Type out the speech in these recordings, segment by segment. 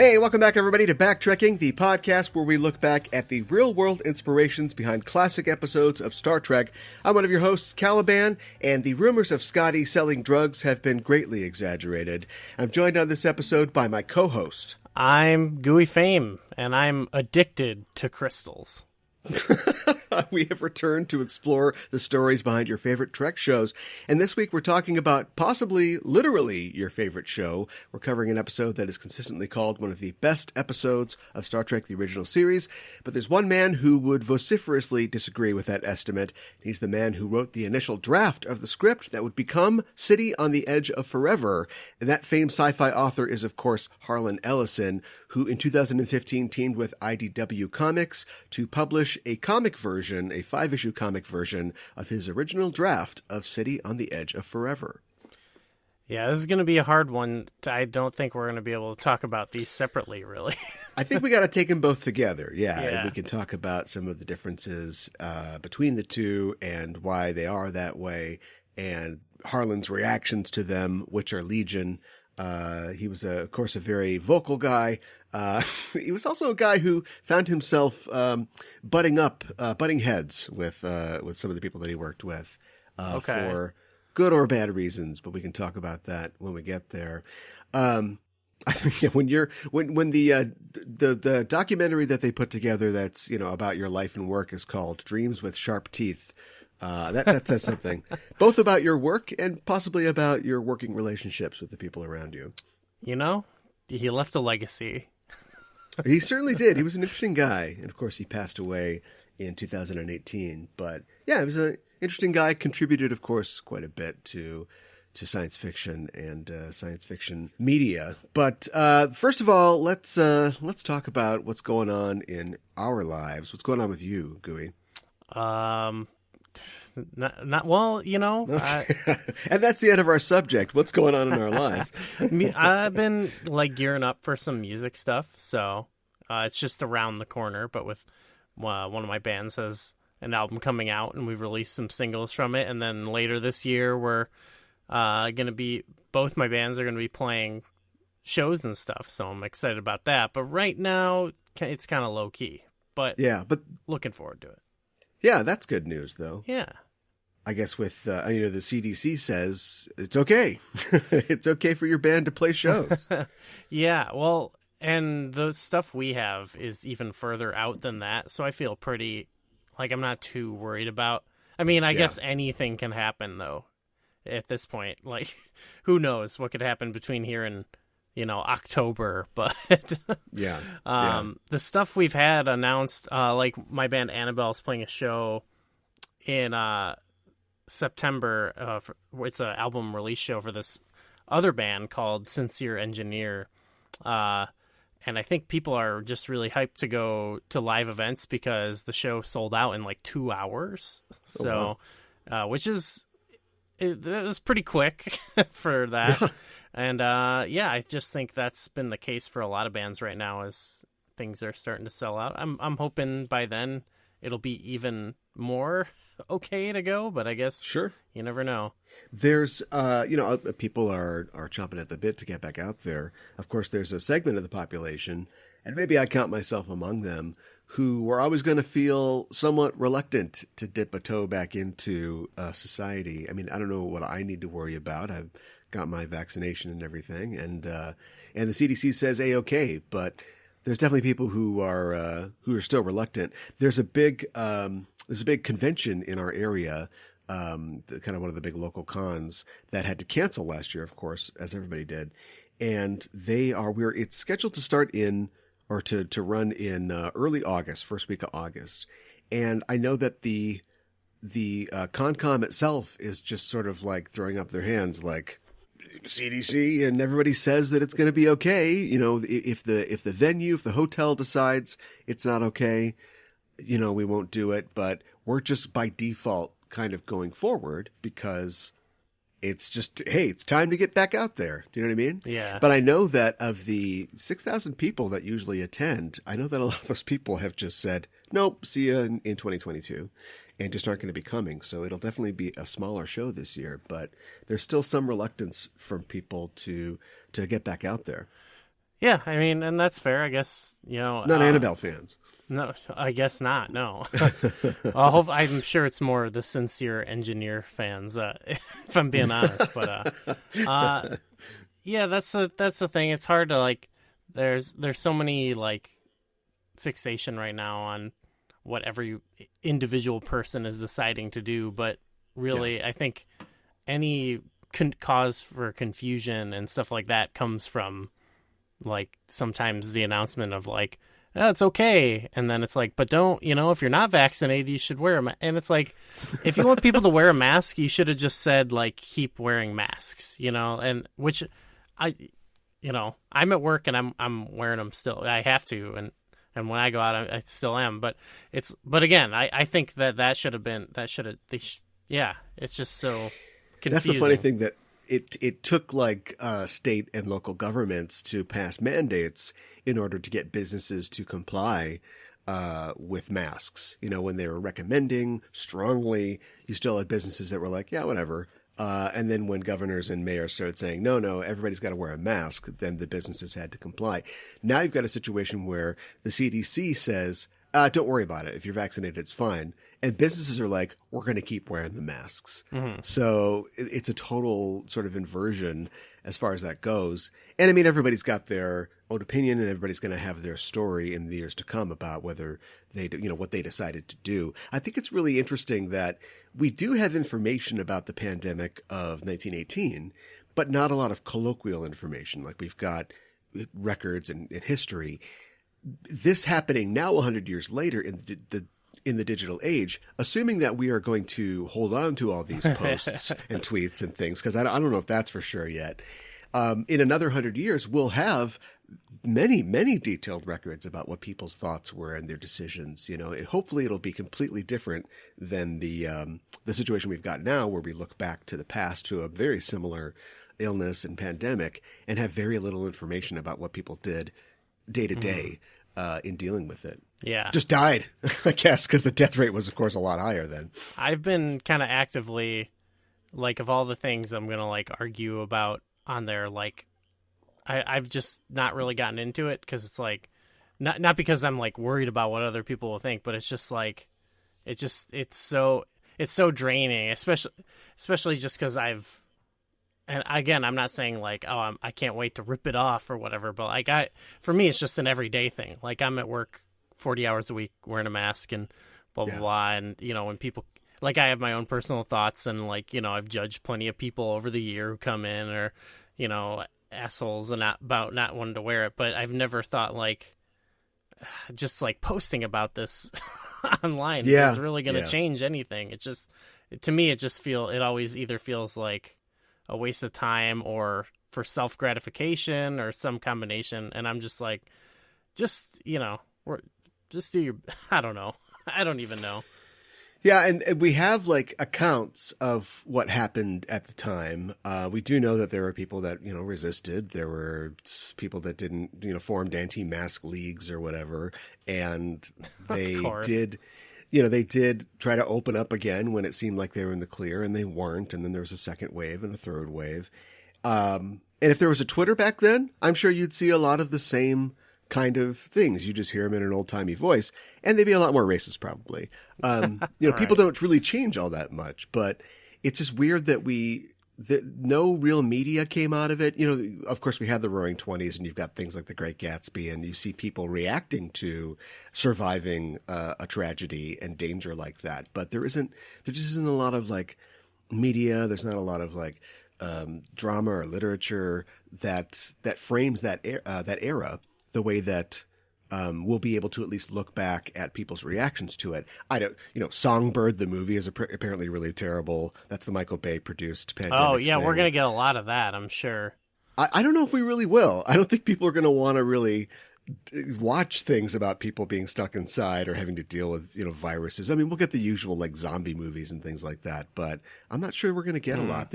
Hey, welcome back, everybody, to Backtrekking, the podcast where we look back at the real-world inspirations behind classic episodes of Star Trek. I'm one of your hosts, Caliban, and the rumors of Scotty selling drugs have been greatly exaggerated. I'm joined on this episode by my co-host. I'm Gooey Fame, and I'm addicted to crystals. We have returned to explore the stories behind your favorite Trek shows, and this week we're talking about possibly, literally, your favorite show. We're covering an episode that is consistently called one of the best episodes of Star Trek, the original series, but there's one man who would vociferously disagree with that estimate. He's the man who wrote the initial draft of the script that would become City on the Edge of Forever, and that famed sci-fi author is, of course, Harlan Ellison, who in 2015 teamed with IDW Comics to publish a comic version, a 5-issue comic version of his original draft of City on the Edge of Forever. Yeah, this is going to be a hard one. I don't think we're going to be able to talk about these separately, really. I think we got to take them both together, yeah. And we can talk about some of the differences between the two and why they are that way, and Harlan's reactions to them, which are legion. He was, of course, a very vocal guy. He was also a guy who found himself butting heads with some of the people that he worked with for good or bad reasons. But we can talk about that when we get there. I think when the documentary that they put together that's about your life and work is called Dreams with Sharp Teeth. That says something, both about your work and possibly about your working relationships with the people around you. He left a legacy. He certainly did. He was an interesting guy. And, of course, he passed away in 2018. But, yeah, he was an interesting guy, contributed, of course, quite a bit to science fiction and science fiction media. But first of all, let's talk about what's going on in our lives. What's going on with you, Gooey? Not well, Okay. And that's the end of our subject. What's going on in our lives? I've been gearing up for some music stuff, so it's just around the corner. But with one of my bands has an album coming out, and we've released some singles from it. And then later this year, we're both my bands are gonna be playing shows and stuff. So I'm excited about that. But right now, it's kind of low key. But looking forward to it. Yeah, that's good news, though. Yeah. I guess with, the CDC says it's okay. It's okay for your band to play shows. Yeah, well, and the stuff we have is even further out than that, so I feel pretty, I'm not too worried about. I mean, I guess anything can happen, though, at this point. Who knows what could happen between here and, October, but the stuff we've had announced, my band Annabelle's playing a show in September. It's an album release show for this other band called Sincere Engineer, and I think people are just really hyped to go to live events because the show sold out in 2 hours. So, which is it was pretty quick for that. Yeah. And, I just think that's been the case for a lot of bands right now as things are starting to sell out. I'm hoping by then it'll be even more okay to go, but I guess you never know. There's, people are chomping at the bit to get back out there. Of course, there's a segment of the population, and maybe I count myself among them, who were always going to feel somewhat reluctant to dip a toe back into society. I mean, I don't know what I need to worry about. I've got my vaccination and everything, and the CDC says A-okay, but there's definitely people who are still reluctant. There's a big convention in our area, kind of one of the big local cons that had to cancel last year, of course, as everybody did, and it's scheduled to start to run in early August, first week of August, and I know that the ConCom itself is just sort of throwing up their hands CDC, and everybody says that it's going to be okay. If the venue, if the hotel decides it's not okay, we won't do it, but we're just by default kind of going forward because it's just, hey, it's time to get back out there. Do you know what I mean? Yeah. But I know that of the 6,000 people that usually attend, I know that a lot of those people have just said, nope, see you in 2022. And just aren't going to be coming. So it'll definitely be a smaller show this year, but there's still some reluctance from people to get back out there. Yeah, I mean, and that's fair. I guess, Not Annabelle fans. no, I guess not. No, I'm sure it's more the sincere engineer fans, if I'm being honest. But yeah, that's the thing. It's hard to like. There's so many like fixation right now on what every individual person is deciding to do, but really, I think any cause for confusion and stuff like that comes from like sometimes the announcement of like, oh, it's okay, and then it's like, but don't, if you're not vaccinated, you should wear a mask. And it's like, if you want people to wear a mask, you should have just said like, keep wearing masks, and which I'm at work and I'm wearing them still. I have to, and when I go out, I still am. But again, I think that should have been it's just so confusing. That's the funny thing, that it took like state and local governments to pass mandates in order to get businesses to comply with masks. When they were recommending strongly, you still had businesses that were like, yeah, whatever. And then when governors and mayors started saying, no, everybody's got to wear a mask, then the businesses had to comply. Now you've got a situation where the CDC says, don't worry about it. If you're vaccinated, it's fine. And businesses are like, we're going to keep wearing the masks. Mm-hmm. So it's a total sort of inversion as far as that goes. And I mean, everybody's got their own opinion, and everybody's going to have their story in the years to come about whether they do, what they decided to do. I think it's really interesting that we do have information about the pandemic of 1918, but not a lot of colloquial information. Like we've got records and history. This happening now 100 years later in the digital age, assuming that we are going to hold on to all these posts and tweets and things, because I don't know if that's for sure yet. In another 100 years, we'll have many, many detailed records about what people's thoughts were and their decisions. Hopefully it'll be completely different than the situation we've got now, where we look back to the past to a very similar illness and pandemic and have very little information about what people did day to day in dealing with it. Yeah. Just died, I guess, because the death rate was, of course, a lot higher then. I've been kind of actively, like, of all the things I'm going to, like, argue about on there, like, I've just not really gotten into it because it's, like, not because I'm, like, worried about what other people will think, but it's just, like, it's so draining, especially just because and again, I'm not saying like, oh, I can't wait to rip it off or whatever, but like for me, it's just an everyday thing. Like I'm at work 40 hours a week wearing a mask and blah, blah, blah. And, when people, like I have my own personal thoughts and like, I've judged plenty of people over the year who come in or, assholes and about not wanting to wear it. But I've never thought like, just like posting about this online is really going to change anything. It just, to me, it always either feels like a waste of time or for self-gratification or some combination. And I'm just like, just do your, I don't know. I don't even know. Yeah. And we have like accounts of what happened at the time. We do know that there were people that, resisted. There were people that didn't, formed anti-mask leagues or whatever. And they did, they did try to open up again when it seemed like they were in the clear, and they weren't. And then there was a second wave and a third wave. And if there was a Twitter back then, I'm sure you'd see a lot of the same kind of things. You just hear them in an old-timey voice, and they'd be a lot more racist probably. People don't really change all that much, but it's just weird that no real media came out of it. Of course we had the Roaring Twenties, and you've got things like The Great Gatsby, and you see people reacting to surviving a tragedy and danger like that. But there just isn't a lot of like media. There's not a lot of like drama or literature that frames that era the way that we'll be able to at least look back at people's reactions to it. Songbird, the movie, is apparently really terrible. That's the Michael Bay produced pandemic Oh, yeah, thing. We're going to get a lot of that, I'm sure. I don't know if we really will. I don't think people are going to want to really watch things about people being stuck inside or having to deal with, viruses. I mean, we'll get the usual like zombie movies and things like that, but I'm not sure we're going to get a lot.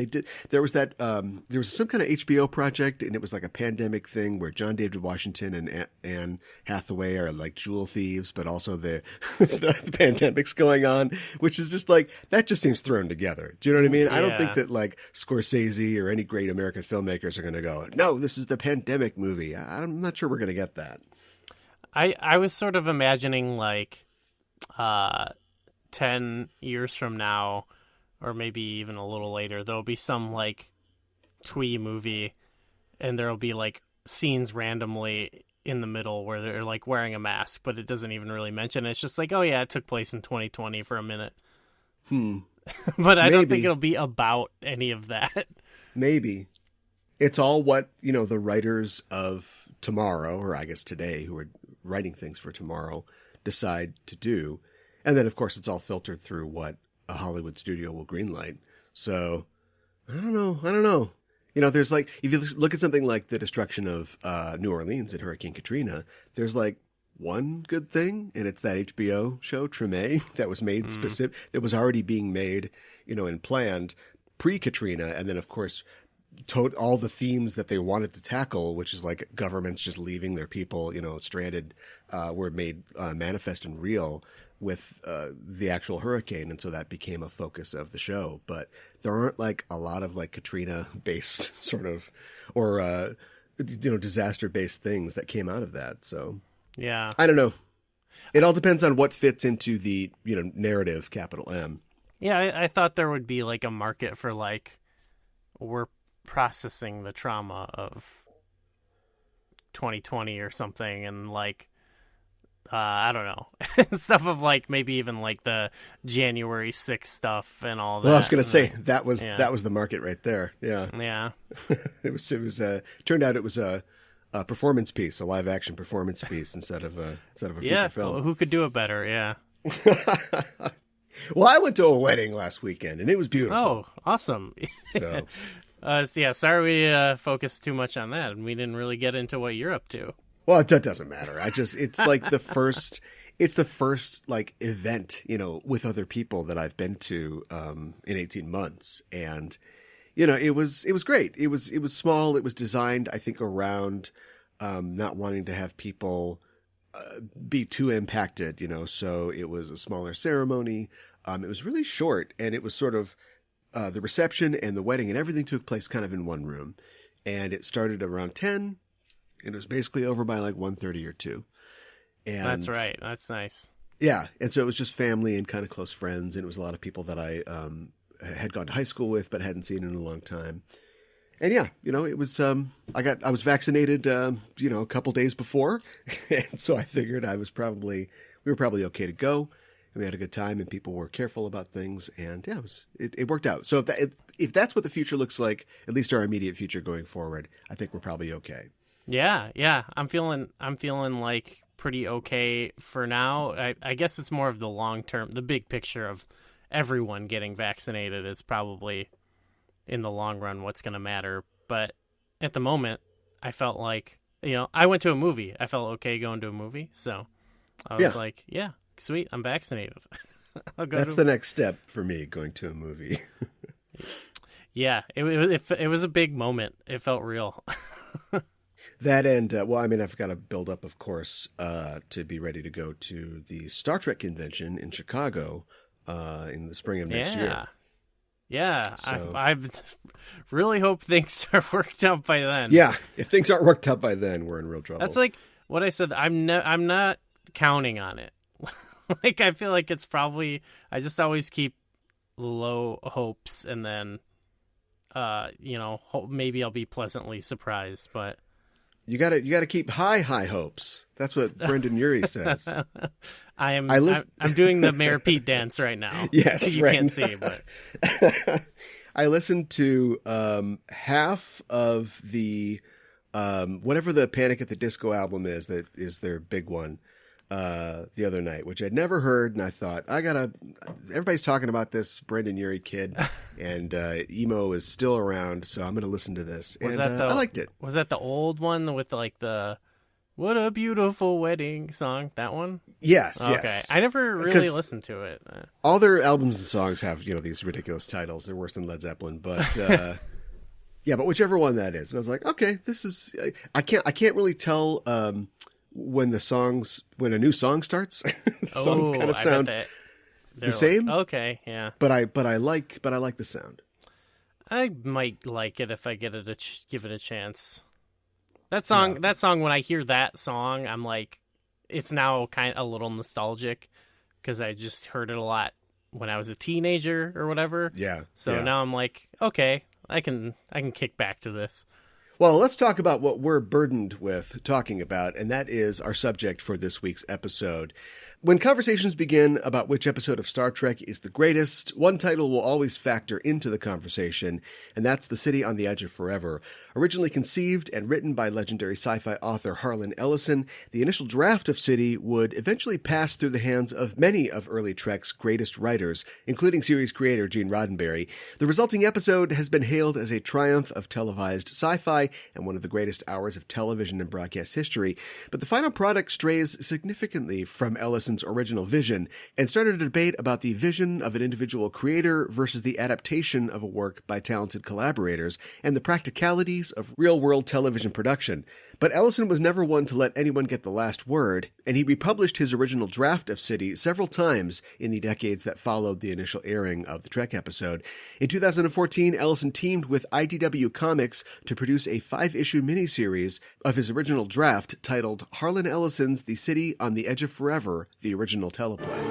There was some kind of HBO project, and it was like a pandemic thing where John David Washington and Anne Hathaway are like jewel thieves, but also the pandemic's going on, which is just like, that just seems thrown together. Do you know what I mean? Yeah. I don't think that like Scorsese or any great American filmmakers are going to go, no, this is the pandemic movie. I'm not sure we're going to get that. I was sort of imagining like 10 years from now, or maybe even a little later, there'll be some like twee movie, and there'll be like scenes randomly in the middle where they're like wearing a mask, but it doesn't even really mention it. It's just like, oh yeah, it took place in 2020 for a minute. But I don't think it'll be about any of that. Maybe. It's all what, the writers of tomorrow, or I guess today, who are writing things for tomorrow, decide to do. And then, of course, it's all filtered through what a Hollywood studio will greenlight. So, I don't know. There's like, if you look at something like the destruction of New Orleans in Hurricane Katrina, there's like one good thing, and it's that HBO show, Treme, that was made that was already being made, and planned pre-Katrina. And then, of course, all the themes that they wanted to tackle, which is like governments just leaving their people, stranded, were made manifest and real with the actual hurricane. And so that became a focus of the show. But there aren't like a lot of like Katrina based sort of, or, disaster based things that came out of that. So yeah, I don't know. It all depends on what fits into the, narrative, capital M. Yeah. I thought there would be like a market for like, we're processing the trauma of 2020 or something, and like I don't know, stuff of like maybe even like the January 6th stuff and all that. Well, I was going to say that was the market right there. Yeah. It was turned out it was a performance piece, a live action performance piece instead of a feature film. Well, who could do it better? Yeah. Well, I went to a wedding last weekend and it was beautiful. Oh, awesome. So sorry we focused too much on that, and we didn't really get into what you're up to. Well, that doesn't matter. It's like the first like event, with other people that I've been to in 18 months. And, it was great. It was small. It was designed, I think, around not wanting to have people be too impacted, so it was a smaller ceremony. It was really short, and it was sort of, the reception and the wedding and everything took place kind of in one room, and it started around 10, and it was basically over by like 1:30 or 2. And that's right. That's nice. Yeah. And so it was just family and kind of close friends. And it was a lot of people that I had gone to high school with, but hadn't seen in a long time. And yeah, it was, I was vaccinated, a couple days before. And so I figured we were probably okay to go. And we had a good time, and people were careful about things, and yeah, it worked out. So if that's what the future looks like, at least our immediate future going forward, I think we're probably okay. Yeah. I'm feeling like pretty okay for now. I guess it's more of the long term, the big picture of everyone getting vaccinated is probably in the long run what's going to matter. But at the moment, I felt like, I went to a movie. I felt okay going to a movie, so I was like, yeah. Sweet, I'm vaccinated. That's the next step for me, going to a movie. Yeah, it was a big moment. It felt real. That and, I've got to build up, of course, to be ready to go to the Star Trek convention in Chicago in the spring of next year. Yeah, so, I really hope things are worked out by then. Yeah, if things aren't worked out by then, we're in real trouble. That's like what I said. I'm not counting on it. Like, I feel like it's probably, I just always keep low hopes, and then, maybe I'll be pleasantly surprised, but. You gotta keep high hopes. That's what Brendan Urie says. I'm doing the Mayor Pete dance right now. Yes, you can't see, but. I listened to half of the, whatever the Panic at the Disco album is, that is their big one. The other night, which I'd never heard, and I thought, everybody's talking about this Brendan Urie kid, and emo is still around, so I'm going to listen to this. I liked it. Was that the old one with like the What a Beautiful Wedding song. That one? Yes, Okay. yes. I never really listened to it. All their albums and songs have, these ridiculous titles. They're worse than Led Zeppelin, but yeah, but whichever one that is. And I was like, okay, this is I can't really tell when a new song starts. The songs kind of sound the same. Okay, yeah. But I like the sound. I might like it if I give it a chance. That song, when I hear that song, I'm like, it's now kind of a little nostalgic because I just heard it a lot when I was a teenager or whatever. Yeah. So now I'm like, okay, I can kick back to this. Well, let's talk about what we're burdened with talking about, and that is our subject for this week's episode. When conversations begin about which episode of Star Trek is the greatest, one title will always factor into the conversation, and that's The City on the Edge of Forever. Originally conceived and written by legendary sci-fi author Harlan Ellison, the initial draft of City would eventually pass through the hands of many of early Trek's greatest writers, including series creator Gene Roddenberry. The resulting episode has been hailed as a triumph of televised sci-fi and one of the greatest hours of television in broadcast history, but the final product strays significantly from Ellison's original vision and started a debate about the vision of an individual creator versus the adaptation of a work by talented collaborators and the practicalities of real-world television production. But Ellison was never one to let anyone get the last word, and he republished his original draft of City several times in the decades that followed the initial airing of the Trek episode. In 2014, Ellison teamed with IDW Comics to produce a 5-issue miniseries of his original draft titled Harlan Ellison's The City on the Edge of Forever, the original teleplay.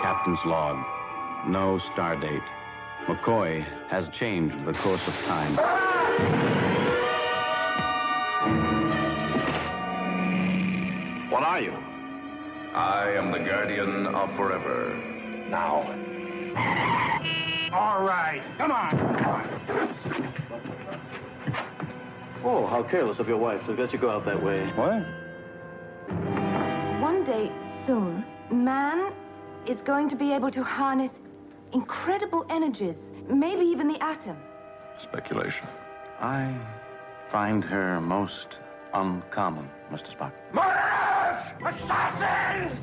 Captain's log. No star date. McCoy has changed the course of time. What are you? I am the guardian of forever. Now. All right, come on. Oh, how careless of your wife to let you go out that way. What? One day soon, man is going to be able to harness incredible energies, maybe even the atom. Speculation. I find her most uncommon, Mr. Spock. Murderers! Assassins!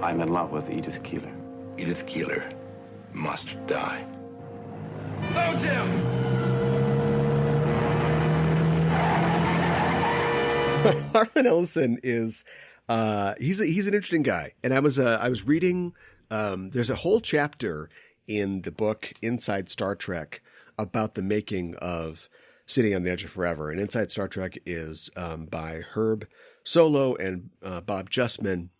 I'm in love with Edith Keeler. Edith Keeler must die. Load him! Harlan Ellison is he's an interesting guy, and I was reading. There's a whole chapter in the book Inside Star Trek about the making of City on the Edge of Forever, and Inside Star Trek is by Herb Solow and Bob Justman,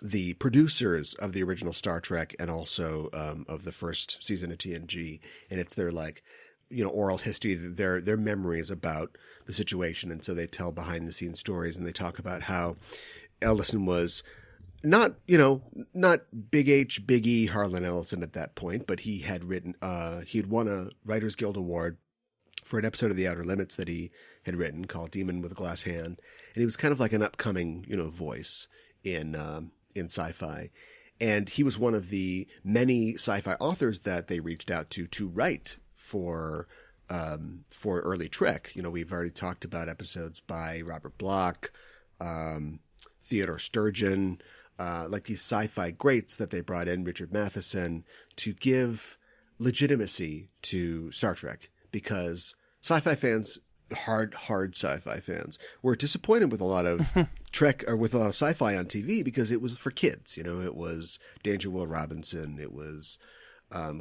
the producers of the original Star Trek and also of the first season of TNG, and it's their oral history, their memories about the situation. And so they tell behind the scenes stories, and they talk about how Ellison was not Big H, Big E Harlan Ellison at that point, but he had won a Writers Guild Award for an episode of The Outer Limits that he had written called Demon with a Glass Hand. And he was kind of like an upcoming, voice in sci-fi. And he was one of the many sci-fi authors that they reached out to write for early Trek. We've already talked about episodes by Robert Bloch, Theodore Sturgeon, like these sci-fi greats that they brought in, Richard Matheson, to give legitimacy to Star Trek, because sci-fi fans, hard sci-fi fans, were disappointed with a lot of Trek or with a lot of sci-fi on TV because it was for kids. It was Danger Will Robinson, it was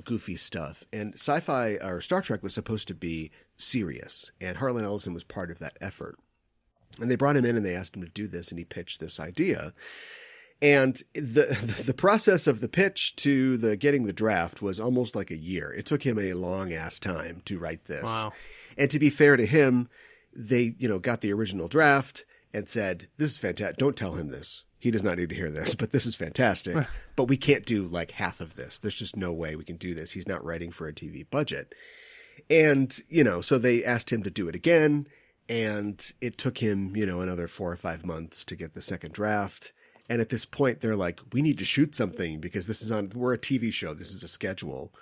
goofy stuff, and sci-fi or Star Trek was supposed to be serious, and Harlan Ellison was part of that effort. And they brought him in and they asked him to do this, and he pitched this idea. And the process of the pitch to the getting the draft was almost like a year. It took him a long ass time to write this. Wow. And to be fair to him, they, got the original draft and said, "This is fantastic. Don't tell him this. He does not need to hear this, but this is fantastic. But we can't do like half of this. There's just no way we can do this. He's not writing for a TV budget." And, so they asked him to do it again. And it took him, another 4 or 5 months to get the second draft. And at this point, they're like, "We need to shoot something because we're a TV show. This is a schedule."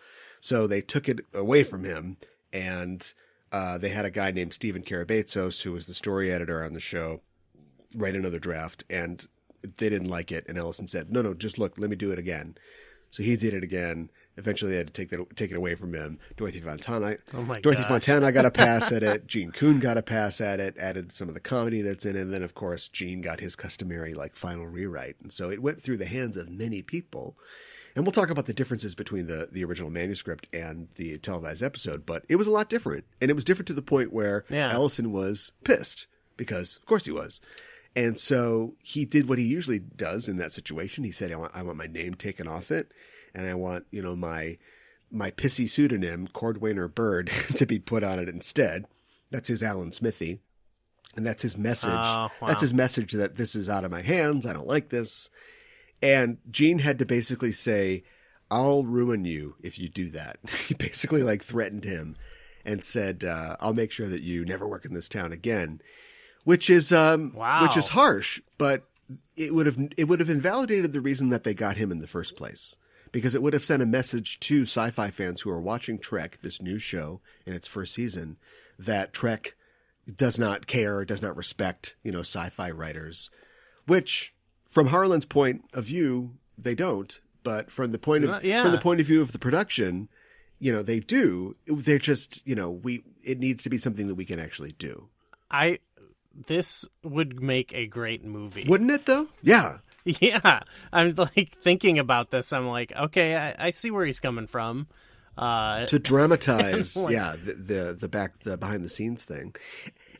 So they took it away from him and they had a guy named Stephen Karabatsos, who was the story editor on the show, write another draft, and they didn't like it. And Ellison said, no, just look, let me do it again. So he did it again. Eventually, they had to take it away from him. Dorothy Fontana got a pass at it. Gene Kuhn got a pass at it, added some of the comedy that's in it. And then, of course, Gene got his customary final rewrite. And so it went through the hands of many people. And we'll talk about the differences between the original manuscript and the televised episode. But it was a lot different. And it was different to the point where Ellison was pissed because, of course, he was. And so he did what he usually does in that situation. He said, I want my name taken off it. And I want, my pissy pseudonym, Cordwainer Bird, to be put on it instead. That's his Alan Smithy. And that's his message. Oh, wow. That's his message that this is out of my hands. I don't like this. And Gene had to basically say, I'll ruin you if you do that. He basically threatened him and said, I'll make sure that you never work in this town again, which is harsh, but it would have invalidated the reason that they got him in the first place. Because it would have sent a message to sci-fi fans who are watching Trek, this new show in its first season, that Trek does not care, does not respect, sci-fi writers, which from Harlan's point of view, they don't. But from the point of view of the production, they do. They're just, it needs to be something that we can actually do. This would make a great movie. Wouldn't it though? Yeah. Yeah, I'm thinking about this. I'm like, okay, I see where he's coming from. To dramatize, the behind the scenes thing.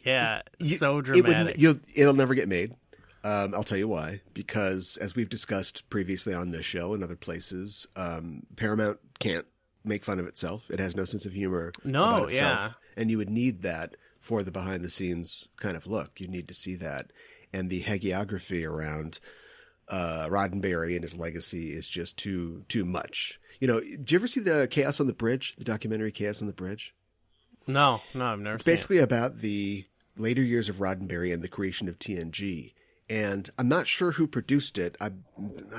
Yeah, so dramatic. It'll never get made. I'll tell you why. Because as we've discussed previously on this show and other places, Paramount can't make fun of itself. It has no sense of humor about itself, and you would need that for the behind the scenes kind of look. You need to see that, and the hagiography around Roddenberry and his legacy is just too much. Do you ever see the Chaos on the Bridge, the documentary Chaos on the Bridge? No, I've never seen it. It's basically about the later years of Roddenberry and the creation of TNG. And I'm not sure who produced it. I'm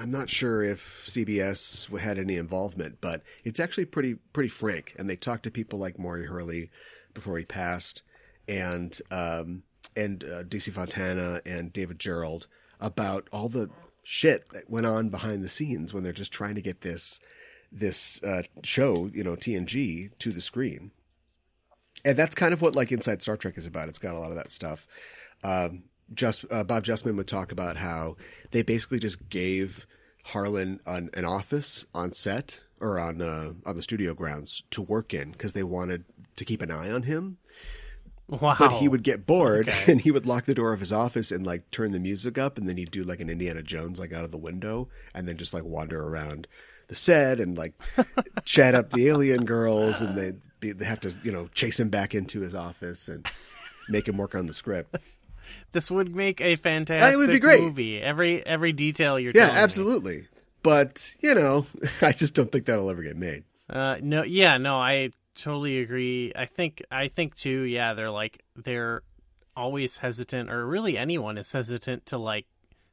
not sure if CBS had any involvement, but it's actually pretty frank. And they talked to people like Maury Hurley before he passed, and DC Fontana and David Gerald about all the shit that went on behind the scenes when they're just trying to get this show, TNG, to the screen. And that's kind of what Inside Star Trek is about. It's got a lot of that stuff. Bob Justman would talk about how they basically just gave Harlan an office on set or on the studio grounds to work in because they wanted to keep an eye on him. Wow. But he would get bored and he would lock the door of his office and turn the music up, and then he'd do an Indiana Jones out of the window and then just wander around the set and chat up the alien girls, and they have to chase him back into his office and make him work on the script. This would make a fantastic it would be great. Movie. Every detail you're telling me. Yeah, absolutely. But I just don't think that'll ever get made. No, I totally agree. I think too. Yeah, they're always hesitant, or really anyone is hesitant to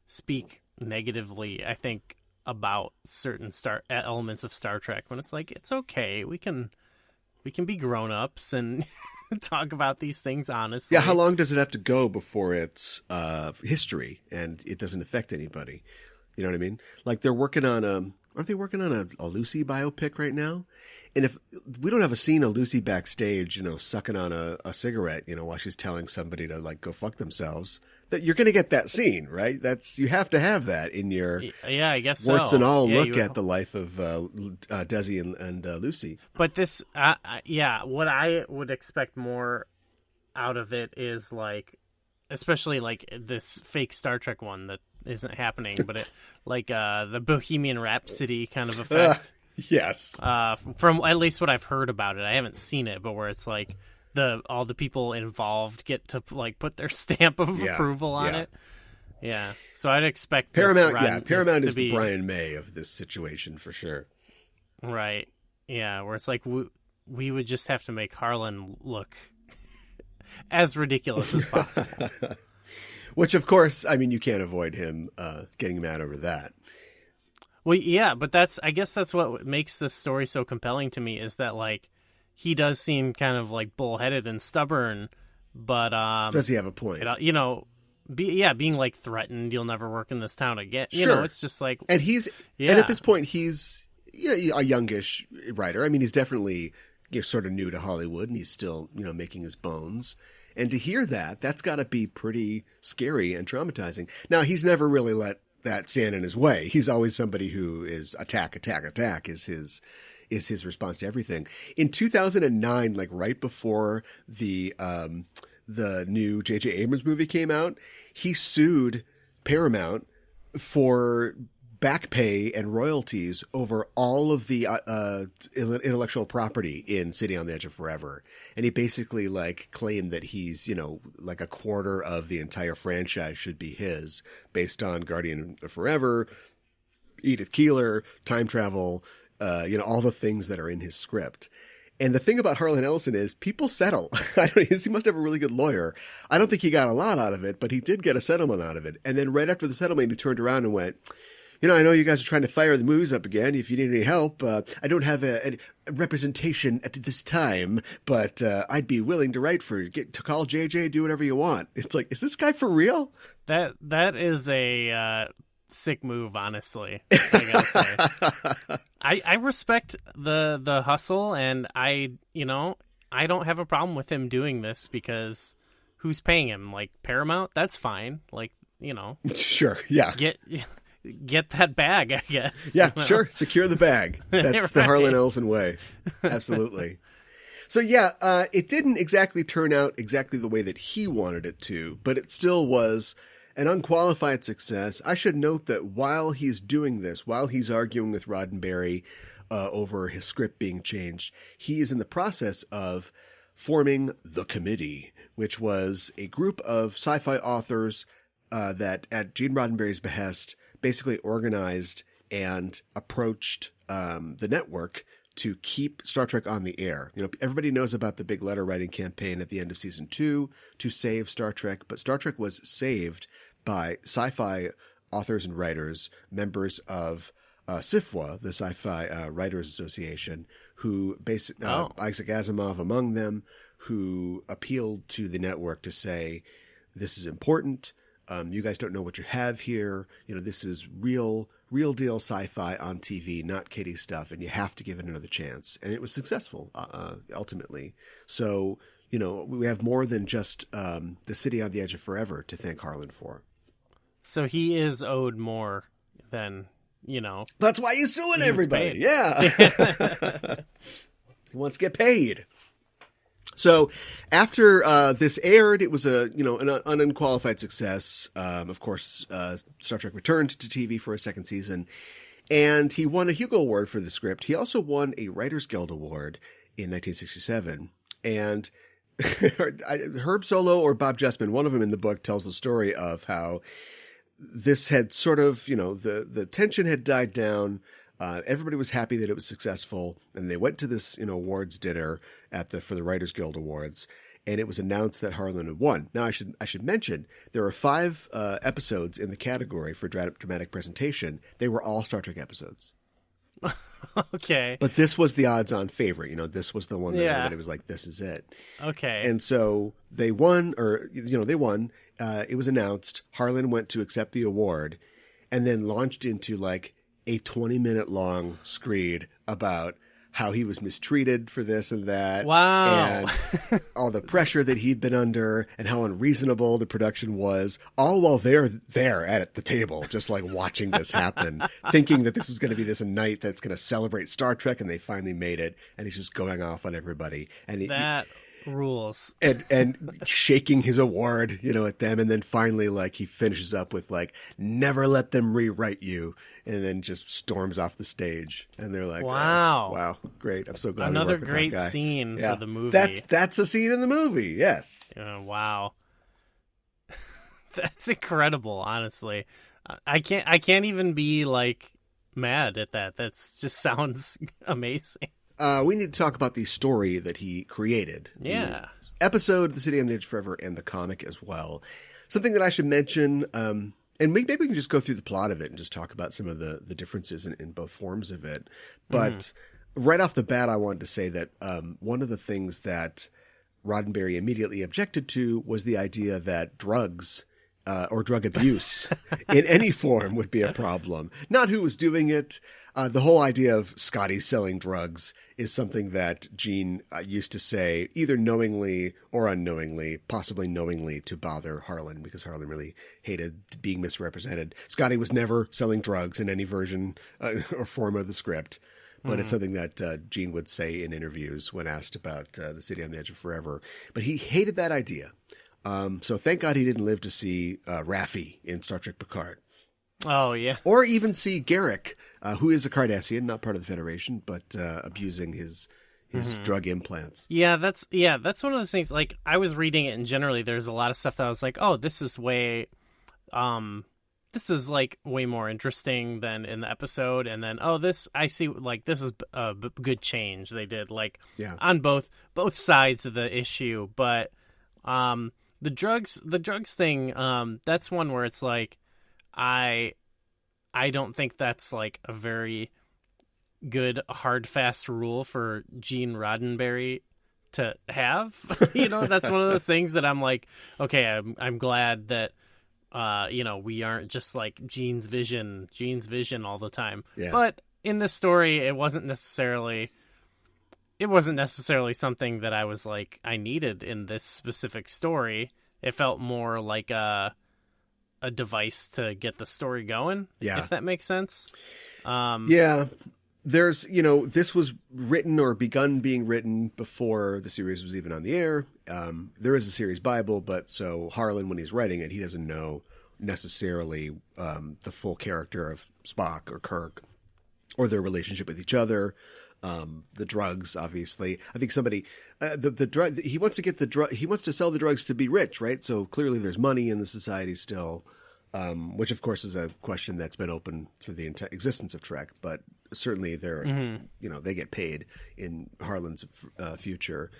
speak negatively. I think about certain elements of Star Trek when it's it's okay. We can be grown-ups and talk about these things honestly. Yeah, how long does it have to go before it's history and it doesn't affect anybody? You know what I mean? They're working on aren't they working on a Lucy biopic right now? And if we don't have a scene of Lucy backstage, sucking on a cigarette, while she's telling somebody to go fuck themselves, that you're going to get that scene, right? You have to have that in your I guess warts and all look at the life of Desi and Lucy. But this, what I would expect more out of it is especially this fake Star Trek one that isn't happening, but it the Bohemian Rhapsody kind of effect. Yes. From at least what I've heard about it, I haven't seen it, but where it's all the people involved get to put their stamp of approval on it. Yeah. So I'd expect Paramount. Paramount is the Brian May of this situation for sure. Right. Yeah. Where it's we would just have to make Harlan look as ridiculous as possible. Which, of course, you can't avoid him getting mad over that. Well, yeah, but I guess that's what makes this story so compelling to me is that he does seem kind of like bullheaded and stubborn, but does he have a point? Being like threatened, you'll never work in this town again. You Sure. know, it's just like, and and at this point he's a youngish writer. I mean, he's definitely sort of new to Hollywood, and he's still making his bones. And to hear that's got to be pretty scary and traumatizing. Now, he's never really let that stand in his way. He's always somebody who is attack is his response to everything. In 2009, like right before the new J.J. Abrams movie came out, he sued Paramount for back pay and royalties over all of the intellectual property in City on the Edge of Forever. And he basically like claimed that he's, like a quarter of the entire franchise should be his, based on Guardian of Forever, Edith Keeler, time travel, all the things that are in his script. And the thing about Harlan Ellison is people settle. He must have a really good lawyer. I don't think he got a lot out of it, but he did get a settlement out of it. And then right after the settlement, he turned around and went, I know you guys are trying to fire the movies up again. If you need any help, I don't have a representation at this time, but I'd be willing to write to call JJ, do whatever you want. It's like, is this guy for real? That is a sick move, honestly. I gotta say. I respect the hustle, and I don't have a problem with him doing this, because who's paying him? Like Paramount? That's fine. Like, Sure, yeah. Get that bag, I guess. Yeah, sure. Secure the bag. That's Right. the Harlan Ellison way. Absolutely. So yeah, it didn't exactly turn out exactly the way that he wanted it to, but it still was an unqualified success. I should note that while he's doing this, while he's arguing with Roddenberry over his script being changed, he is in the process of forming the Committee, which was a group of sci-fi authors that, at Gene Roddenberry's behest, basically organized and approached the network to keep Star Trek on the air. Everybody knows about the big letter writing campaign at the end of season 2 to save Star Trek, but Star Trek was saved by sci-fi authors and writers, members of SIFWA, the Sci-Fi Writers Association, who Isaac Asimov among them, who appealed to the network to say, this is important. You guys don't know what you have here. This is real deal sci-fi on TV, not kiddie stuff, and you have to give it another chance. And it was successful, ultimately. So, we have more than just the City on the Edge of Forever to thank Harlan for. So he is owed more than, That's why he's suing everybody. Yeah. He wants to get paid. So after this aired, it was an unqualified success. Of course, Star Trek returned to TV for a second season, and he won a Hugo Award for the script. He also won a Writers Guild Award in 1967. And Herb Solow or Bob Justman, one of them in the book, tells the story of how this had sort of, the tension had died down. Everybody was happy that it was successful, and they went to this, awards dinner for the Writers Guild Awards, and it was announced that Harlan had won. Now, I should mention there are 5 episodes in the category for dramatic presentation. They were all Star Trek episodes. Okay, but this was the odds-on favorite. This was the one that everybody was like, "This is it." Okay, and so they won, they won. It was announced. Harlan went to accept the award, and then launched into like a 20-minute long screed about how he was mistreated for this and that. Wow. And all the pressure that he'd been under and how unreasonable the production was, all while they're there at the table, just like watching this happen, thinking that this is going to be this night that's going to celebrate Star Trek, and they finally made it, and he's just going off on everybody. And rules. And shaking his award, at them. And then finally, like, he finishes up with like, "Never let them rewrite you." And then just storms off the stage. And they're like, wow. Oh, wow. Great. I'm so glad Another we worked with great that guy. scene for the movie. That's a scene in the movie. Yes. Wow. That's incredible, honestly. I can't even be like mad at that. That's just sounds amazing. We need to talk about the story that he created. Yeah. The episode, The City on the Edge Forever, and the comic as well. Something that I should mention, and maybe we can just go through the plot of it and just talk about some of the differences in both forms of it. But right off the bat, I wanted to say that one of the things that Roddenberry immediately objected to was the idea that drugs or drug abuse in any form would be a problem. Not who was doing it. The whole idea of Scotty selling drugs is something that Gene used to say either knowingly or unknowingly, possibly knowingly, to bother Harlan, because Harlan really hated being misrepresented. Scotty was never selling drugs in any version or form of the script. But it's something that Gene would say in interviews when asked about The City on the Edge of Forever. But he hated that idea. So thank God he didn't live to see Raffi in Star Trek Picard. Oh, yeah. Or even see Garrick, who is a Cardassian, not part of the Federation, but abusing his drug implants. Yeah, that's one of those things. Like, I was reading it, and generally there's a lot of stuff that I was like, oh, this is way more interesting than in the episode. And then, I see, like, this is a good change they did, like, on both sides of the issue. But the drugs thing, that's one where it's like, I don't think that's like a very good hard fast rule for Gene Roddenberry to have. That's one of those things that I'm like, okay, I'm glad that we aren't just like Gene's vision all the time. Yeah. But in this story, it wasn't necessarily something that I was like I needed in this specific story. It felt more like a device to get the story going, if that makes sense. There's, this was written or begun being written before the series was even on the air. There is a series Bible, but so Harlan, when he's writing it, he doesn't know necessarily the full character of Spock or Kirk or their relationship with each other. The drugs, obviously. I think somebody, the drug, he wants to get the drug, he wants to sell the drugs to be rich, right? So clearly there's money in the society still, which of course is a question that's been open through the existence of Trek, but certainly they're, they get paid in Harlan's future.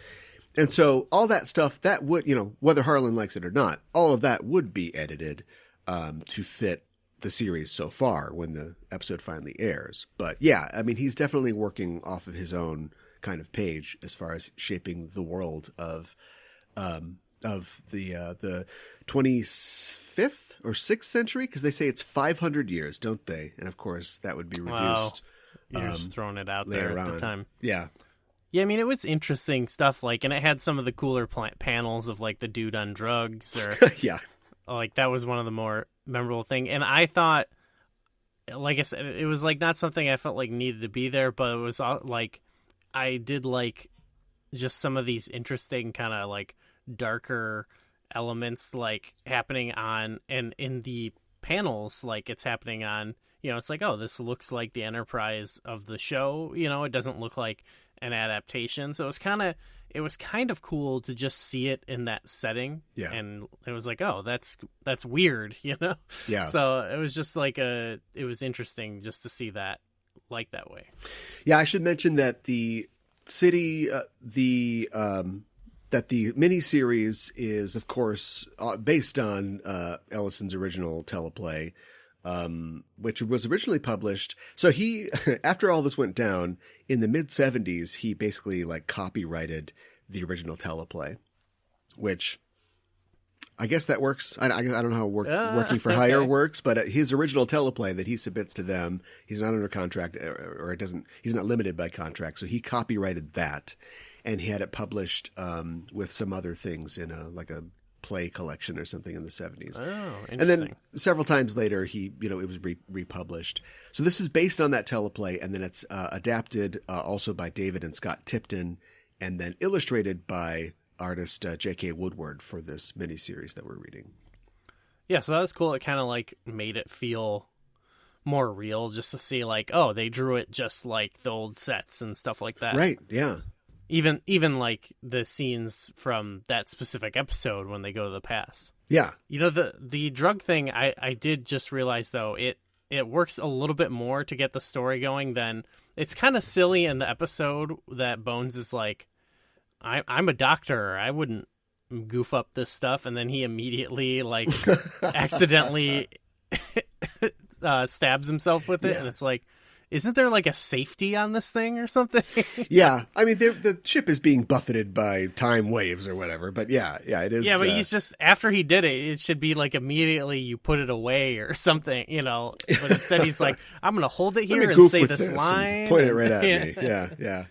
And so all that stuff that would, whether Harlan likes it or not, all of that would be edited to fit the series so far when the episode finally airs. But yeah, I mean, he's definitely working off of his own kind of page as far as shaping the world of the 25th or 6th century, because they say it's 500 years, don't they? And of course that would be reduced. You're just throwing it out there at the time. Yeah. Yeah, I mean, it was interesting stuff, like, and it had some of the cooler panels of, like, the dude on drugs, or... yeah. Like, that was one of the more memorable thing. And I thought, like I said, it was, like, not something I felt like needed to be there, but it was, like, I did like just some of these interesting kind of, like, darker elements, like, happening on, and in the panels, like, it's happening on, it's like, oh, this looks like the Enterprise of the show, it doesn't look like an adaptation. So it was kind of cool to just see it in that setting. Yeah. And it was like, oh, that's weird, Yeah. So it was just like it was interesting just to see that like that way. Yeah, I should mention that the city, that the miniseries is, of course, based on Ellison's original teleplay, which was originally published. So he, after all this went down in the mid 70s, he basically like copyrighted the original teleplay, which I guess that works. I don't know how working for hire works, but his original teleplay that he submits to them, he's not under contract, or he's not limited by contract. So he copyrighted that, and he had it published with some other things in a play collection or something in the 70s. Oh, interesting. And then several times later, it was republished. So this is based on that teleplay, and then it's adapted also by David and Scott Tipton, and then illustrated by artist J.K. Woodward for this miniseries that we're reading. Yeah, so that was cool. It kind of like made it feel more real, just to see like, oh, they drew it just like the old sets and stuff like that. Right, yeah. Even like the scenes from that specific episode when they go to the past. Yeah. The drug thing, I did just realize, though, it works a little bit more to get the story going than... It's kind of silly in the episode that Bones is like, I'm a doctor. I wouldn't goof up this stuff. And then he immediately like accidentally stabs himself with it. Yeah. And it's like, isn't there like a safety on this thing or something? Yeah, I mean, the ship is being buffeted by time waves or whatever, but yeah, it is. Yeah, but he's just, after he did it should be like immediately you put it away or something, but instead he's like, I'm going to hold it here and say this line. Point it right at me. Yeah.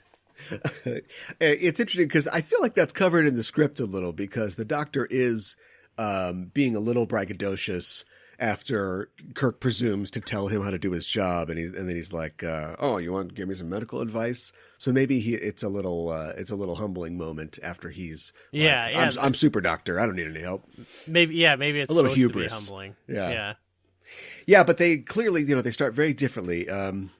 It's interesting because I feel like that's covered in the script a little, because the Doctor is being a little braggadocious after Kirk presumes to tell him how to do his job, and then he's like, "Oh, you want to give me some medical advice?" So maybe it's a little humbling moment after he's like, I'm super doctor, I don't need any help. Maybe it's a little supposed hubris. to be humbling. Yeah, but they clearly, they start very differently.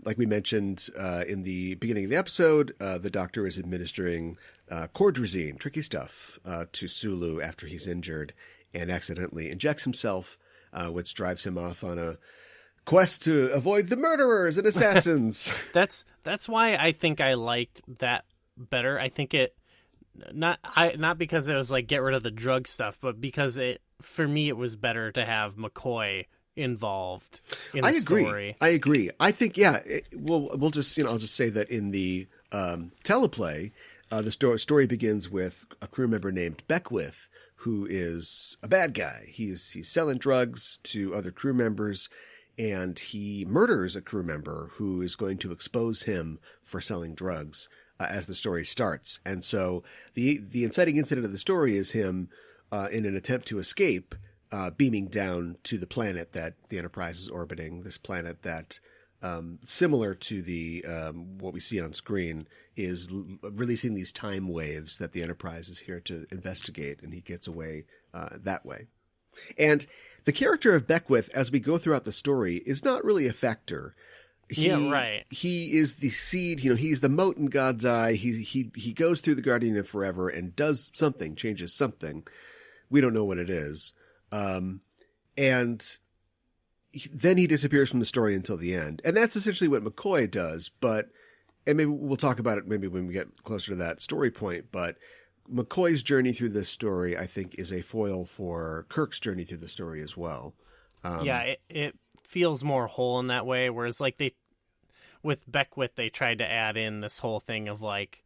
Like we mentioned in the beginning of the episode, the Doctor is administering cordrazine, tricky stuff, to Sulu after he's injured and accidentally injects himself, which drives him off on a quest to avoid the murderers and assassins. That's why I think I liked that better. I think it not because it was like get rid of the drug stuff, but because for me it was better to have McCoy involved in the story. I agree. I think we'll just I'll just say that in the teleplay, the story begins with a crew member named Beckwith, who is a bad guy. He's selling drugs to other crew members, and he murders a crew member who is going to expose him for selling drugs as the story starts. And so the inciting incident of the story is him in an attempt to escape, beaming down to the planet that the Enterprise is orbiting, this planet that, similar to the what we see on screen, is releasing these time waves that the Enterprise is here to investigate, and he gets away that way. And the character of Beckwith, as we go throughout the story, is not really a factor. He is the seed, he's the mote in God's eye. He goes through the Guardian of Forever and does something, changes something. We don't know what it is. And then he disappears from the story until the end. And that's essentially what McCoy does, and maybe we'll talk about it maybe when we get closer to that story point, but McCoy's journey through this story, I think, is a foil for Kirk's journey through the story as well. It feels more whole in that way, whereas like with Beckwith, they tried to add in this whole thing of like,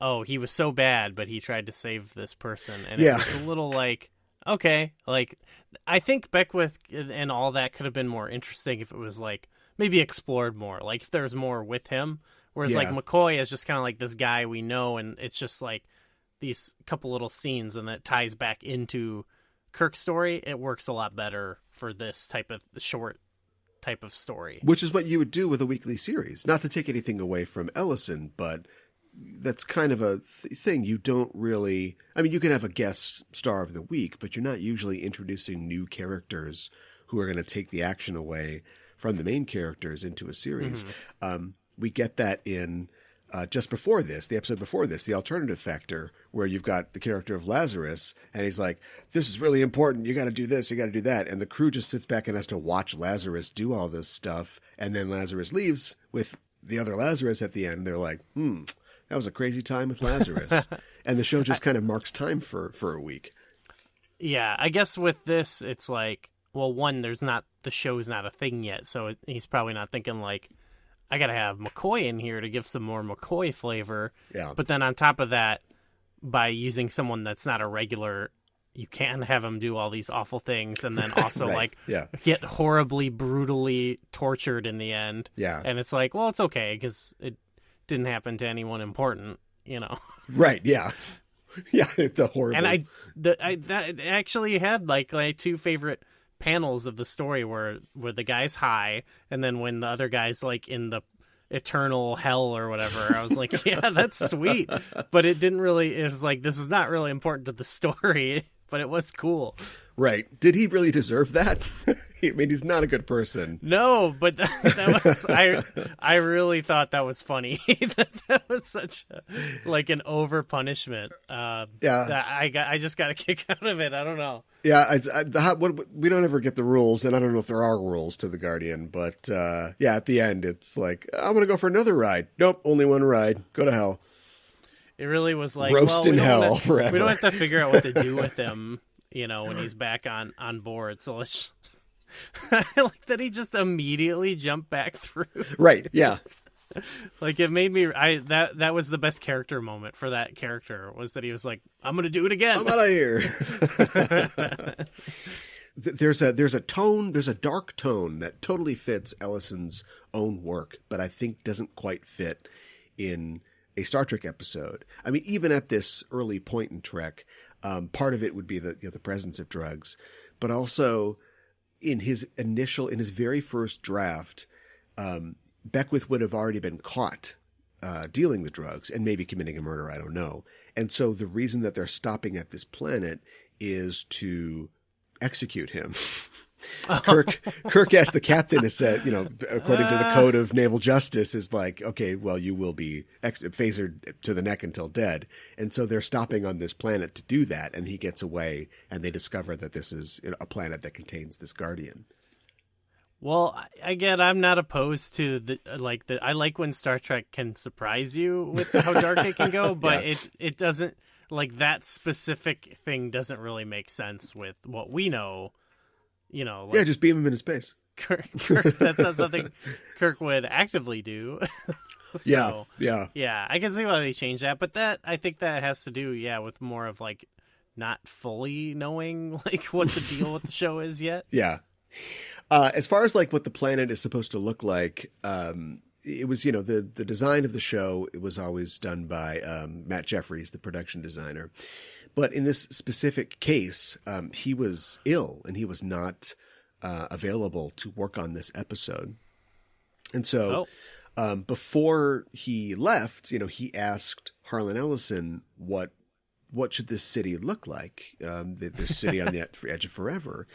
oh, he was so bad, but he tried to save this person. And it was a little like, okay, like I think Beckwith and all that could have been more interesting if it was like maybe explored more, like if there's more with him. Whereas like McCoy is just kind of like this guy we know, and it's just like these couple little scenes, and that ties back into Kirk's story. It works a lot better for this type of short type of story. Which is what you would do with a weekly series. Not to take anything away from Ellison, but that's kind of a thing. You don't really... I mean, you can have a guest star of the week, but you're not usually introducing new characters who are going to take the action away from the main characters into a series. Mm-hmm. We get that in just before this, the episode before this, the alternative factor, where you've got the character of Lazarus, and he's like, this is really important. You got to do this. You got to do that. And the crew just sits back and has to watch Lazarus do all this stuff. And then Lazarus leaves with the other Lazarus at the end. They're like, that was a crazy time with Lazarus. And the show just kind of marks time for a week. Yeah, I guess with this, it's like, well, one, the show's not a thing yet. So he's probably not thinking like, I got to have McCoy in here to give some more McCoy flavor. Yeah. But then on top of that, by using someone that's not a regular, you can have him do all these awful things and then also get horribly, brutally tortured in the end. Yeah. And it's like, well, it's okay because it didn't happen to anyone important, Right, yeah. Yeah, it's a horrible... And that actually had like two favorite panels of the story where the guy's high, and then when the other guy's like in the eternal hell or whatever, I was like, yeah, that's sweet. But it was like, this is not really important to the story, but it was cool. Right. Did he really deserve that? I mean, he's not a good person. No, but that was I really thought that was funny. that was such an over punishment. That I just got a kick out of it. I don't know. Yeah, we don't ever get the rules, and I don't know if there are rules to the Guardian, but at the end it's like, I'm gonna go for another ride. Nope, only one ride. Go to hell. It really was like roast in hell forever. We don't have to figure out what to do with him, when he's back on board. So I like that he just immediately jumped back through. Right. Yeah. Like it made me. That was the best character moment for that character, was that he was like, "I'm gonna do it again. I'm out of here." There's a tone. There's a dark tone that totally fits Ellison's own work, but I think doesn't quite fit in a Star Trek episode. I mean, even at this early point in Trek, part of it would be the presence of drugs, but also in his very first draft. Beckwith would have already been caught dealing the drugs and maybe committing a murder. I don't know. And so the reason that they're stopping at this planet is to execute him. Kirk asked the captain, is said, according to the code of naval justice, is like, okay, well, you will be phasered to the neck until dead. And so they're stopping on this planet to do that. And he gets away and they discover that this is a planet that contains this Guardian. Well, again, I'm not opposed to I like when Star Trek can surprise you with how dark it can go, but it doesn't, like, that specific thing doesn't really make sense with what we know. Like, just beam him into space. Kirk, that's not something Kirk would actively do. So, yeah, I can see why they changed that, but I think that has to do, with more of like not fully knowing like what the deal with the show is yet. Yeah. As far as like what the planet is supposed to look like, it was, the design of the show, it was always done by Matt Jeffries, the production designer. But in this specific case, he was ill and he was not available to work on this episode. And so before he left, he asked Harlan Ellison, what should this city look like? This city on the edge of forever.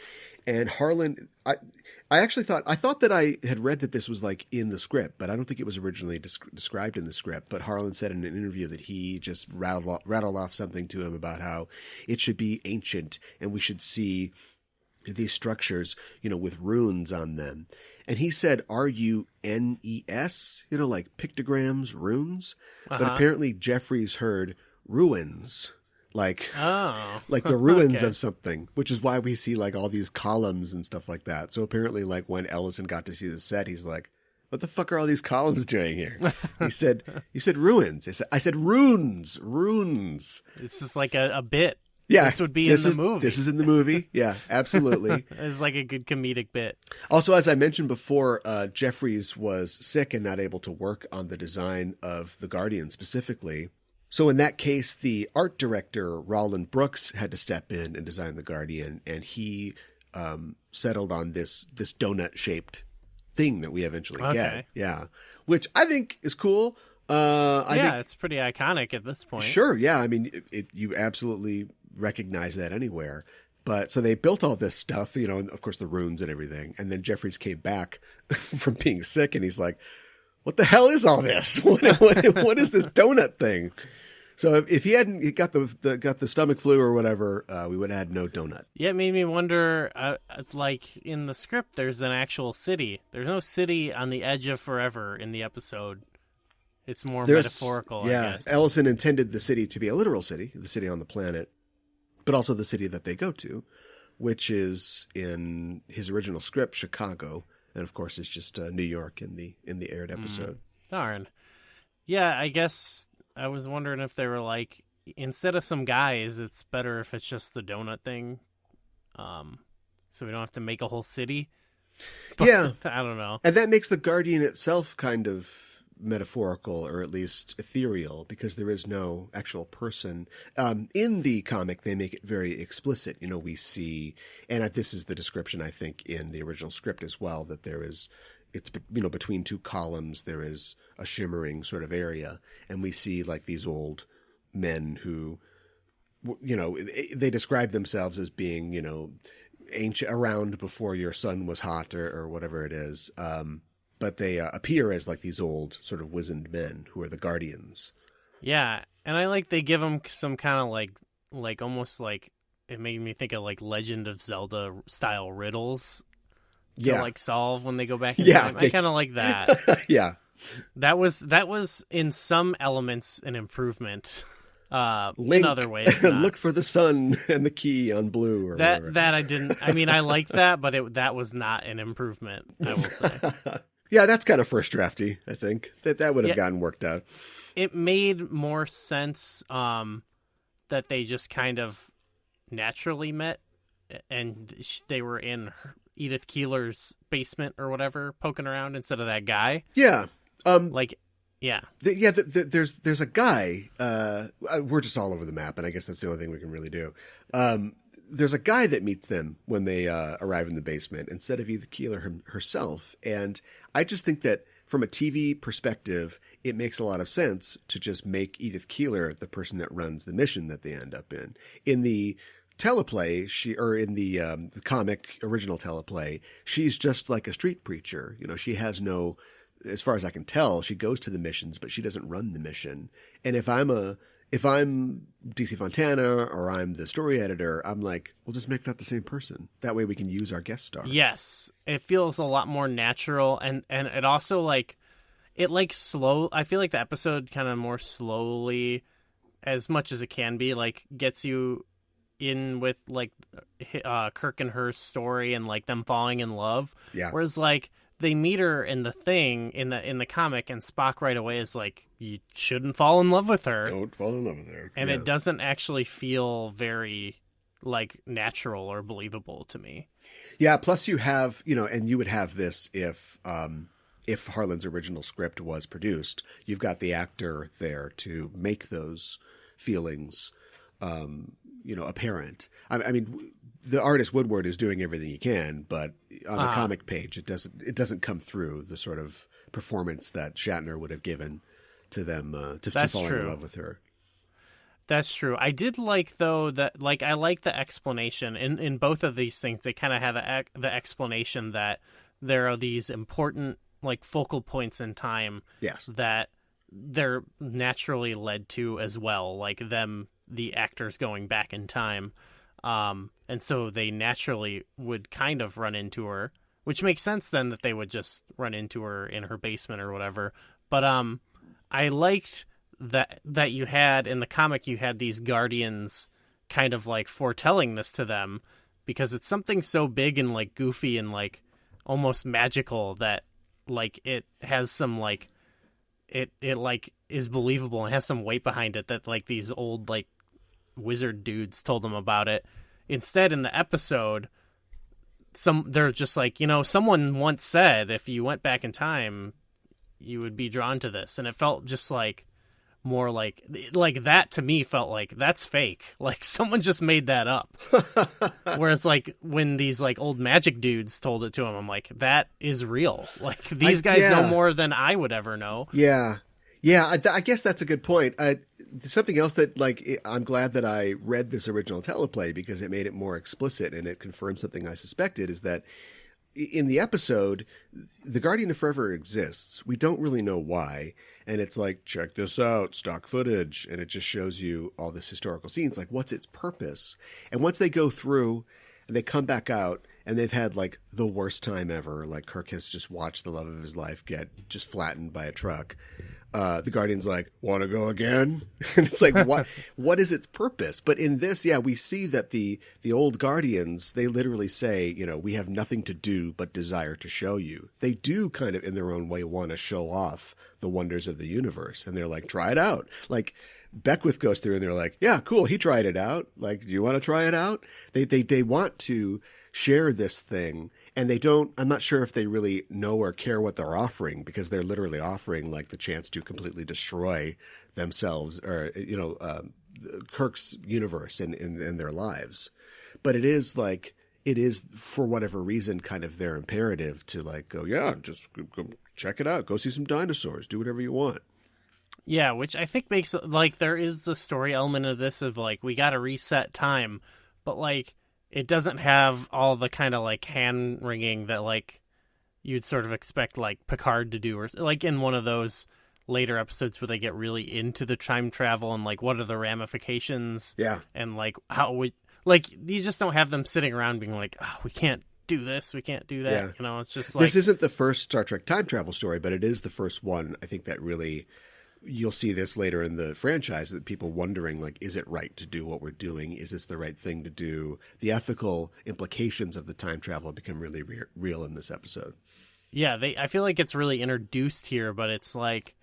And Harlan, I actually thought that I had read that this was like in the script, but I don't think it was originally described in the script. But Harlan said in an interview that he just rattled off something to him about how it should be ancient and we should see these structures, with runes on them. And he said RUNES, like pictograms, runes. But apparently Jeffries heard ruins. Like the ruins of something, which is why we see like all these columns and stuff like that. So apparently, like when Ellison got to see the set, he's like, "What the fuck are all these columns doing here?" He said, "You said ruins." I said runes. It's just like a bit. Yeah, this would be in the movie. This is in the movie. Yeah, absolutely. It's like a good comedic bit. Also, as I mentioned before, Jeffries was sick and not able to work on the design of the Guardian specifically. So in that case, the art director, Roland Brooks, had to step in and design the Guardian, and he settled on this donut-shaped thing that we eventually get. Yeah, which I think is cool. I think it's pretty iconic at this point. Sure, yeah. I mean, you absolutely recognize that anywhere. But so they built all this stuff, and of course the runes and everything, and then Jeffries came back from being sick, and he's like, "What the hell is all this? What is this donut thing?" So if he hadn't got the stomach flu or whatever, we would have had no donut. Yeah, it made me wonder, like in the script, there's an actual city. There's no city on the edge of forever in the episode. It's more metaphorical, I guess. Ellison intended the city to be a literal city, the city on the planet, but also the city that they go to, which is in his original script, Chicago. And of course, it's just New York in the aired episode. Darn. Yeah, I guess I was wondering if they were like, instead of some guys, it's better if it's just the donut thing, so we don't have to make a whole city. But, yeah, I don't know. And that makes the Guardian itself kind of metaphorical, or at least ethereal, because there is no actual person. In the comic, they make it very explicit. We see, and this is the description, I think, in the original script as well, that it's between two columns, there is a shimmering sort of area, and we see like these old men who, they describe themselves as being, ancient, around before your sun was hot or whatever it is. But they appear as like these old sort of wizened men who are the Guardians. Yeah, and I like they give them some kind of like almost like, it made me think of like Legend of Zelda style riddles to like solve when they go back in time. I kind of like that. Yeah. That was in some elements an improvement. Link, in other ways. Not. Look for the sun and the key on blue or whatever. That I didn't. I mean, I liked that, but that was not an improvement, I will say. Yeah, that's kind of first drafty, I think. That would have gotten worked out. It made more sense that they just kind of naturally met and they were in Edith Keeler's basement or whatever, poking around instead of that guy. Yeah. There's a guy. We're just all over the map, and I guess that's the only thing we can really do. There's a guy that meets them when they arrive in the basement instead of Edith Keeler herself. And I just think that from a TV perspective, it makes a lot of sense to just make Edith Keeler the person that runs the mission that they end up in. In the teleplay, in the comic original teleplay, she's just like a street preacher. You know, she has no, as far as I can tell, she goes to the missions, but she doesn't run the mission. And if I'm DC Fontana or I'm the story editor, I'm like, we'll just make that the same person. That way we can use our guest star. Yes. It feels a lot more natural. And it also I feel like the episode kind of more slowly, as much as it can be, like gets you in with like Kirk and her story and like them falling in love. Yeah. Whereas like they meet her in the thing in the comic, and Spock right away is like, you shouldn't fall in love with her. Don't fall in love with her. And it doesn't actually feel very like natural or believable to me. Yeah. Plus you have, and you would have this if Harlan's original script was produced, you've got the actor there to make those feelings, apparent. I mean, the artist Woodward is doing everything he can, but on a comic page, it doesn't come through the sort of performance that Shatner would have given to them to fall in love with her. That's true. I did like, though, that I like the explanation in both of these things. They kind of have the explanation that there are these important like focal points in time. Yes. That they're naturally led to as well, like the actors going back in time. And so they naturally would kind of run into her, which makes sense then that they would just run into her in her basement or whatever. But I liked that you had in the comic, you had these guardians kind of like foretelling this to them, because it's something so big and like goofy and like almost magical that like it has some like it like is believable and has some weight behind it, that like these old like wizard dudes told them about it. Instead, in the episode, they're just like, someone once said if you went back in time, you would be drawn to this, and it felt just like more like that to me felt like that's fake. Like someone just made that up. Whereas like when these like old magic dudes told it to him, I'm like, that is real. Like these guys know more than I would ever know. Yeah. Yeah. I guess that's a good point. Something else that like, I'm glad that I read this original teleplay because it made it more explicit and it confirmed something I suspected, is that in the episode, the Guardian of Forever exists. We don't really know why. And it's like, check this out, stock footage. And it just shows you all this historical scenes. Like, what's its purpose? And once they go through and they come back out and they've had like the worst time ever, like Kirk has just watched the love of his life get just flattened by a truck. The Guardian's like, want to go again? And it's like, what is its purpose? But in this, we see that the old Guardians, they literally say, we have nothing to do but desire to show you. They do kind of in their own way want to show off the wonders of the universe. And they're like, try it out. Like Beckwith goes through and they're like, yeah, cool. He tried it out. Like, do you want to try it out? They want to share this thing, and I'm not sure if they really know or care what they're offering, because they're literally offering like the chance to completely destroy themselves or, Kirk's universe in their lives. But it is for whatever reason, kind of their imperative to like, go, just go check it out. Go see some dinosaurs, do whatever you want. Yeah. Which I think makes like, there is a story element of this of like, we got to reset time, but like, it doesn't have all the kind of like hand wringing that like you'd sort of expect like Picard to do, or like in one of those later episodes where they get really into the time travel and like what are the ramifications. Yeah. And like how we like, you just don't have them sitting around being like, oh, we can't do this, we can't do that. Yeah. It's just like, this isn't the first Star Trek time travel story, but it is the first one I think that really you'll see this later in the franchise, that people wondering, like, is it right to do what we're doing? Is this the right thing to do? The ethical implications of the time travel become really real in this episode. Yeah, I feel like it's really introduced here, but it's like,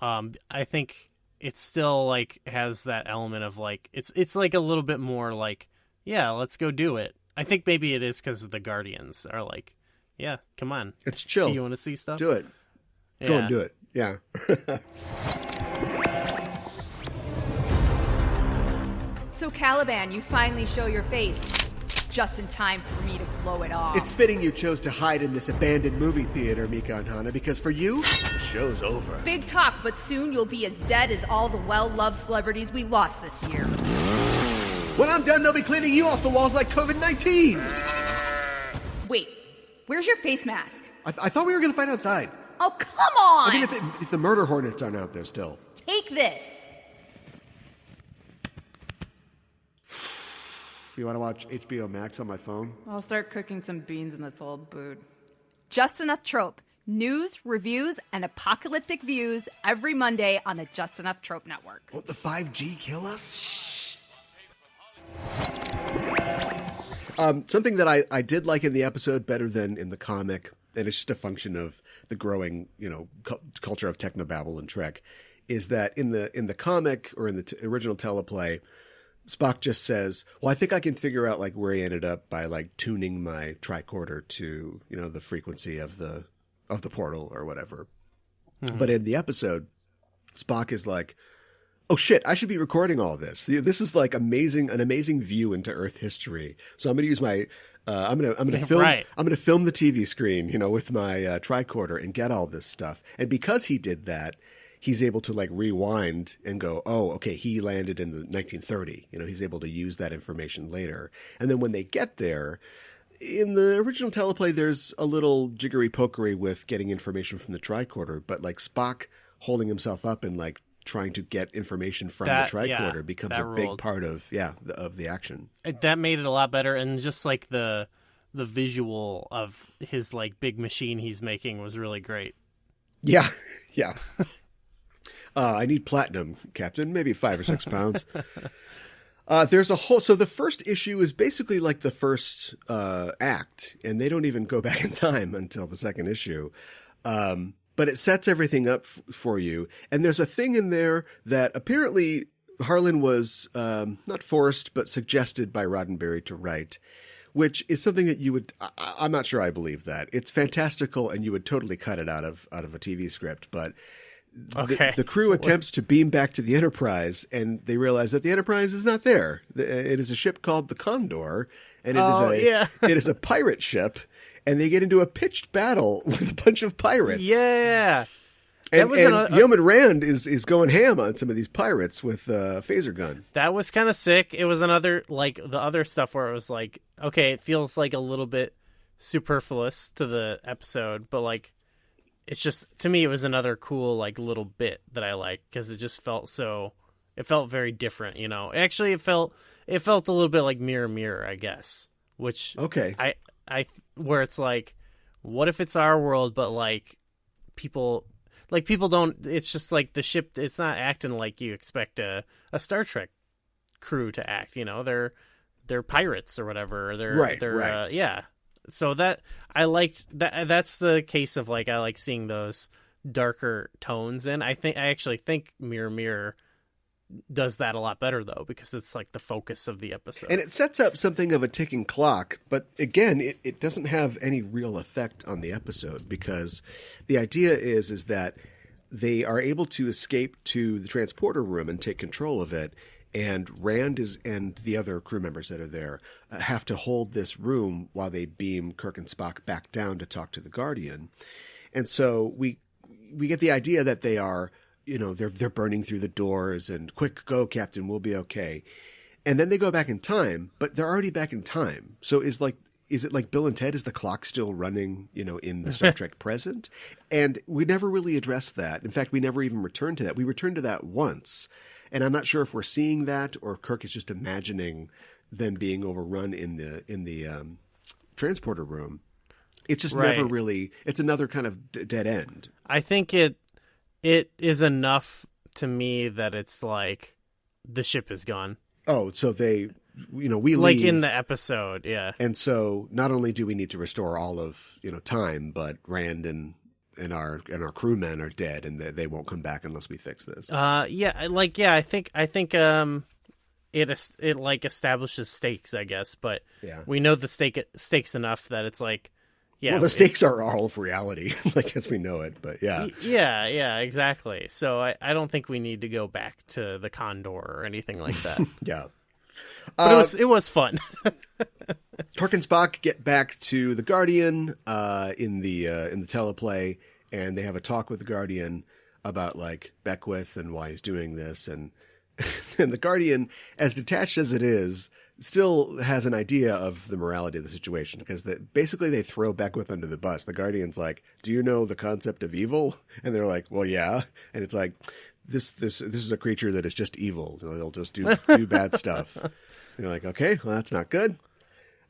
I think it still like has that element of like, it's like a little bit more like, yeah, let's go do it. I think maybe it is because the Guardians are like, yeah, come on. It's chill. You want to see stuff? Do it. Yeah. Go and do it. Yeah. So Caliban, you finally show your face. Just in time for me to blow it off. It's fitting you chose to hide in this abandoned movie theater, Mika and Hana, because for you, the show's over. Big talk, but soon you'll be as dead as all the well-loved celebrities we lost this year. When I'm done, they'll be cleaning you off the walls like COVID-19. Wait, where's your face mask? I thought we were going to fight outside. Oh, come on! I mean, if the murder hornets aren't out there still. Take this. You want to watch HBO Max on my phone? I'll start cooking some beans in this old boot. Just Enough Trope. News, reviews, and apocalyptic views every Monday on the Just Enough Trope Network. Won't the 5G kill us? Something that I did like in the episode better than in the comic, and it's just a function of the growing, culture of technobabble and Trek, is that in the comic or in the original teleplay, Spock just says, well, I think I can figure out like where he ended up by like tuning my tricorder to, the frequency of the portal or whatever. Mm-hmm. But in the episode, Spock is like, oh shit, I should be recording all this. This is like an amazing view into Earth history. So I'm going to use my, I'm going to film, right. I'm going to film the TV screen, with my tricorder and get all this stuff. And because he did that, he's able to like rewind and go, oh, okay, he landed in the 1930. He's able to use that information later. And then when they get there, in the original teleplay, there's a little jiggery pokery with getting information from the tricorder, but like Spock holding himself up and like trying to get information from the tricorder becomes a big part of the action. That made it a lot better, and just like the visual of his like big machine he's making was really great. Yeah, yeah. I need platinum, Captain. Maybe 5 or 6 pounds. There's a whole. So the first issue is basically like the first act, and they don't even go back in time until the second issue. But it sets everything up for you. And there's a thing in there that apparently Harlan was not forced, but suggested by Roddenberry to write, which is something that you would. I'm not sure I believe that. It's fantastical, and you would totally cut it out of a TV script, but. Okay. The crew attempts to beam back to the Enterprise, and they realize that the Enterprise is not there. It is a ship called the Condor, and it is a pirate ship, and they get into a pitched battle with a bunch of pirates. Yeah. And Yeoman Rand is going ham on some of these pirates with a phaser gun. That was kind of sick. It was another, like, the other stuff where it was like, okay, it feels like a little bit superfluous to the episode, but, like, it's just, to me, it was another cool, like, little bit that I liked, because it just felt it felt very different, Actually, it felt a little bit like Mirror Mirror, I guess, which, okay, where it's like, what if it's our world, but, like, people don't, it's just like the ship, it's not acting like you expect a Star Trek crew to act, they're pirates or whatever, or they're right. Yeah. So that I liked that. That's the case of like I like seeing those darker tones, and I actually think Mirror Mirror does that a lot better though, because it's like the focus of the episode, and it sets up something of a ticking clock. But again, it doesn't have any real effect on the episode, because the idea is that they are able to escape to the transporter room and take control of it. And Rand and the other crew members that are there have to hold this room while they beam Kirk and Spock back down to talk to the Guardian. And so we get the idea that they are, they're burning through the doors and quick, go, Captain, we'll be okay. And then they go back in time, but they're already back in time. So is it like Bill and Ted? Is the clock still running, in the Star Trek present? And we never really addressed that. In fact, we never even returned to that. We returned to that once. And I'm not sure if we're seeing that or if Kirk is just imagining them being overrun in the transporter room. It's just never really. It's another kind of dead end. I think it is enough to me that it's like the ship is gone. Oh, so they, we leave. Like in the episode, yeah. And so not only do we need to restore all of, time, but Rand and our crewmen are dead, and they won't come back unless we fix this. I think it like establishes stakes, I guess, but we know the stakes enough that it's like, yeah. Well, the stakes are all of reality, like as we know it, but yeah. Yeah, exactly. So I don't think we need to go back to the Condor or anything like that. Yeah. But it was fun. Kirk and Spock get back to the Guardian in the teleplay, and they have a talk with the Guardian about like Beckwith and why he's doing this, and the Guardian, as detached as it is, still has an idea of the morality of the situation, because basically they throw Beckwith under the bus. The Guardian's like, "Do you know the concept of evil?" And they're like, "Well, yeah." And it's like, this is a creature that is just evil. They'll just do bad stuff. And you're like, okay, well, that's not good.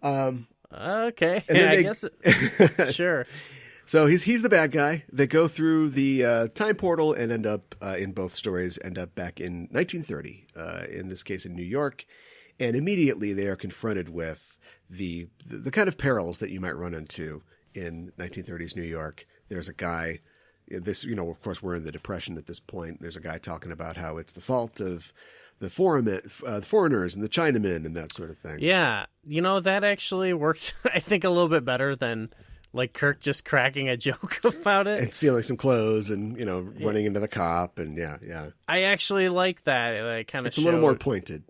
Okay, I guess sure. So he's the bad guy. They go through the time portal and end up in both stories back in 1930. In this case, in New York, and immediately they are confronted with the kind of perils that you might run into in 1930s New York. There's a guy. This, of course, we're in the Depression at this point. There's a guy talking about how it's the fault of the foreigners and the Chinamen and that sort of thing. Yeah, that actually worked, I think, a little bit better than like Kirk just cracking a joke about it. And stealing some clothes and, running into the cop and yeah. I actually like that. It kind of It's a little more pointed.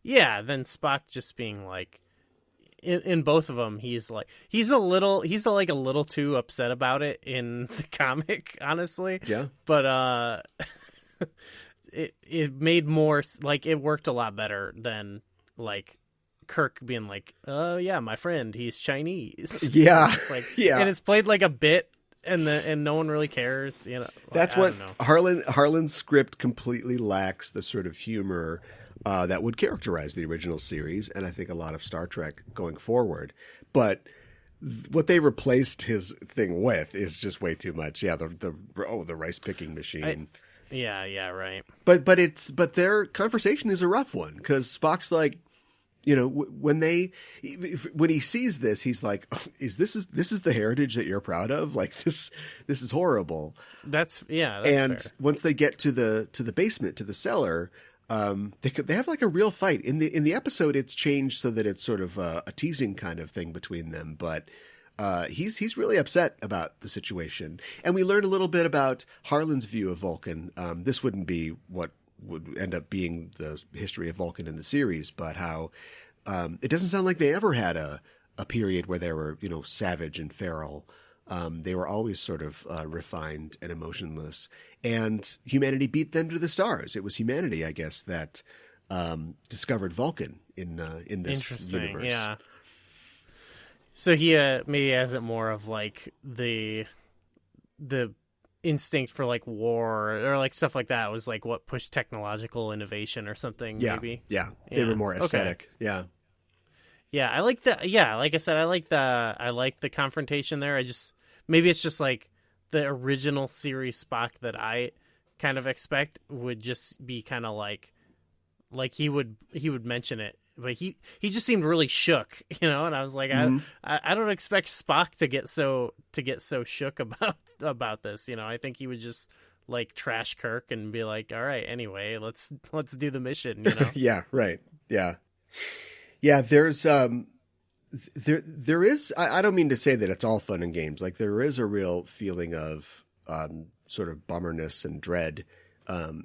Yeah, than Spock just being like, in both of them, he's a little too upset about it in the comic, honestly. Yeah. But it made more like it worked a lot better than like Kirk being like, "Oh yeah, my friend, he's Chinese." Yeah. It's like, yeah. And it's played like a bit, and no one really cares. That's what Harlan's script completely lacks, the sort of humor that would characterize the original series, and I think a lot of Star Trek going forward. But what they replaced his thing with is just way too much. Yeah, the rice picking machine. Yeah, right. But their conversation is a rough one, because Spock's like, when he sees this, he's like, oh, this is the heritage that you're proud of? Like this is horrible. That's fair. Once they get to the basement, to the cellar, they have like a real fight. In the episode, it's changed so that it's sort of a teasing kind of thing between them, but he's really upset about the situation. And we learn a little bit about Harlan's view of Vulcan. This wouldn't be what would end up being the history of Vulcan in the series, but how it doesn't sound like they ever had a period where they were, savage and feral. They were always sort of refined and emotionless, and humanity beat them to the stars. It was humanity, I guess, that discovered Vulcan in this universe. Yeah. So he maybe has it more of like the instinct for like war or like stuff like that was like what pushed technological innovation or something. Yeah, maybe. Yeah. They were more aesthetic. Okay. Yeah, I like the. Yeah, like I said, I like the confrontation there. Maybe it's just like the original series Spock that I kind of expect would just be kind of like he would mention it, but he just seemed really shook, and I was like, I don't expect Spock to get so shook about this, I think he would just like trash Kirk and be like, all right, anyway, let's do the mission, Yeah, right. Yeah. There's there is, I don't mean to say that it's all fun and games. Like there is a real feeling of sort of bummerness and dread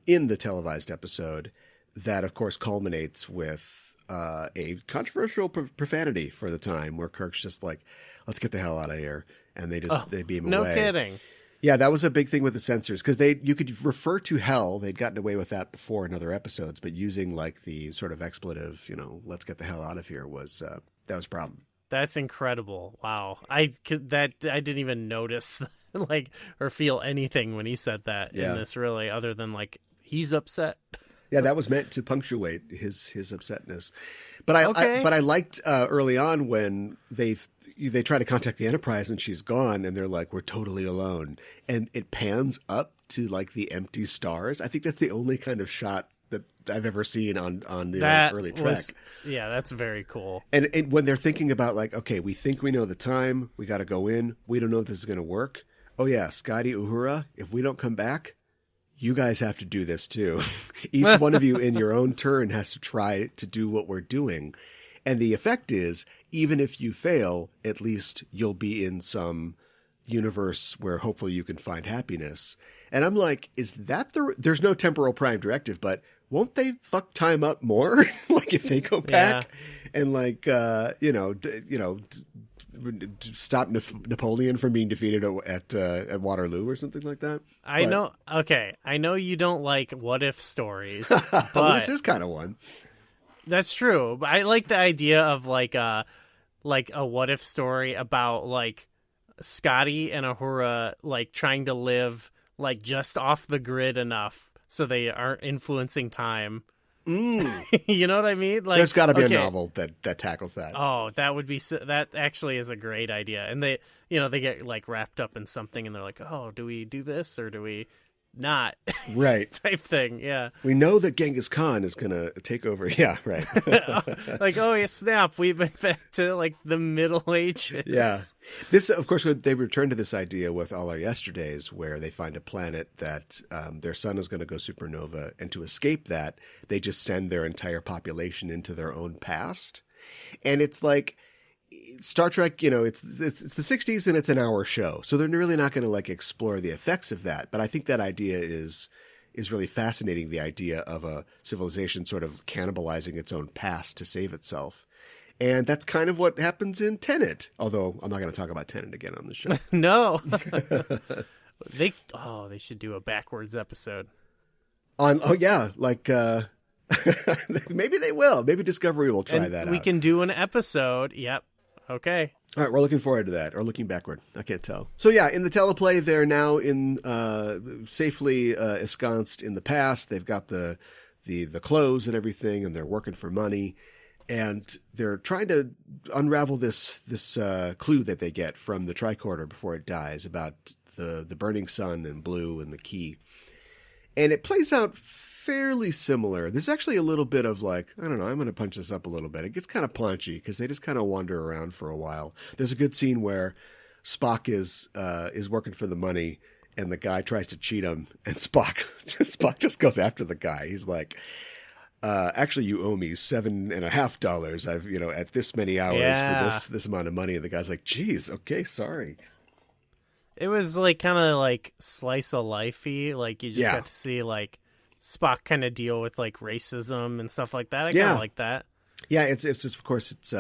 in the televised episode that, of course, culminates with a controversial profanity for the time, where Kirk's just like, let's get the hell out of here. And they beam away. No kidding. Yeah, that was a big thing with the censors, because you could refer to hell. They'd gotten away with that before in other episodes, but using like the sort of expletive, let's get the hell out of here was that was a problem. That's incredible. Wow. I didn't even notice like or feel anything when he said that in this, really, other than like he's upset. Yeah, that was meant to punctuate his upsetness. But I liked early on when they try to contact the Enterprise and she's gone, and they're like, we're totally alone, and it pans up to like the empty stars. I think that's the only kind of shot that I've ever seen on the early Trek. Yeah, that's very cool. And when they're thinking about like, okay, we think we know the time, we got to go in, we don't know if this is going to work. Oh yeah, Scotty, Uhura, if we don't come back, you guys have to do this too. Each one of you in your own turn has to try to do what we're doing. And the effect is, even if you fail, at least you'll be in some universe where hopefully you can find happiness. And I'm like, is that there's no temporal prime directive, but won't they fuck time up more? Like if they go back and like, stop Napoleon from being defeated at Waterloo or something like that. I know. Okay. I know you don't like what if stories, but well, this is kind of one. That's true. But I like the idea of like a what if story about like Scotty and Uhura like trying to live like just off the grid enough so they aren't influencing time. You know what I mean? Like, there's got to be a novel that tackles that. Oh, that would be that actually is a great idea. And they get like wrapped up in something and they're like, oh, do we do this or do we not? Right. Type thing. Yeah. We know that Genghis Khan is going to take over. Yeah, right. Like, oh, yeah, snap. We've been back to like the Middle Ages. Yeah. This, of course, they return to this idea with All Our Yesterdays, where they find a planet that their sun is going to go supernova. And to escape that, they just send their entire population into their own past. And it's like Star Trek, it's the 60s and it's an hour show. So they're really not going to like explore the effects of that. But I think that idea is really fascinating, the idea of a civilization sort of cannibalizing its own past to save itself. And that's kind of what happens in Tenet. Although I'm not going to talk about Tenet again on the show. No. They should do a backwards episode. Maybe they will. Maybe Discovery will try that out. We can do an episode. Yep. Okay. All right, we're looking forward to that, or looking backward. I can't tell. So yeah, in the teleplay, they're now in safely ensconced in the past. They've got the clothes and everything, and they're working for money, and they're trying to unravel this clue that they get from the tricorder before it dies about the burning sun and blue and the key, and it plays out fairly similar. There's actually a little bit of like, I don't know, I'm going to punch this up a little bit. It gets kind of paunchy because they just kind of wander around for a while. There's a good scene where Spock is working for the money and the guy tries to cheat him, and Spock just goes after the guy. He's like, actually you owe me $7.50. I've, at this many hours for this amount of money. And the guy's like, geez, okay, sorry. It was like kind of like slice of life-y. Like you just got to see like Spock kind of deal with like racism and stuff like that. I kind of like that. Yeah, it's of course it's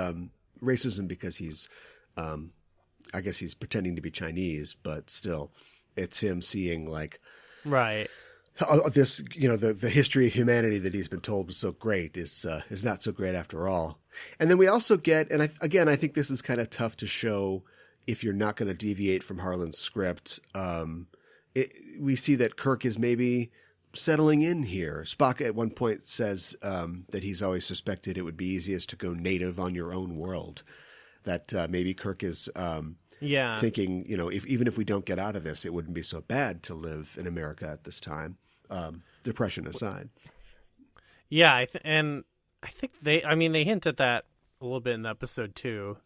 racism because he's, I guess he's pretending to be Chinese, but still, it's him seeing like, right, this the history of humanity that he's been told was so great is not so great after all. And then we also get, and I think this is kind of tough to show if you're not going to deviate from Harlan's script. We see that Kirk is maybe settling in here. Spock at one point says that he's always suspected it would be easiest to go native on your own world. That maybe Kirk is thinking, even if we don't get out of this, it wouldn't be so bad to live in America at this time. Depression aside. Yeah, I think they hint at that a little bit in episode 2.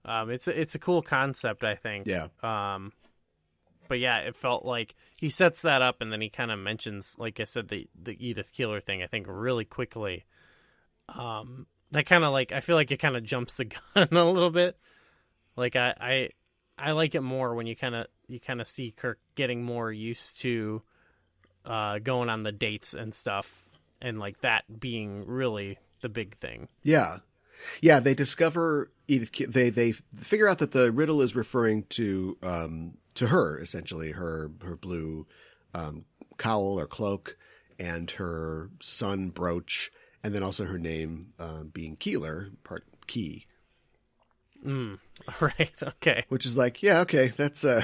It's a cool concept, I think. Yeah. But yeah, it felt like he sets that up, and then he kind of mentions, like I said, the Edith Keeler thing, I think, really quickly. That kind of like, I feel like it kind of jumps the gun a little bit. Like I like it more when you kind of see Kirk getting more used to going on the dates and stuff, and like that being really the big thing. Yeah. Yeah, they discover Edith. They figure out that the riddle is referring to her, essentially her blue cowl or cloak, and her sun brooch, and then also her name being Keeler, part key. Right. Okay. Which is like, yeah, okay, that's a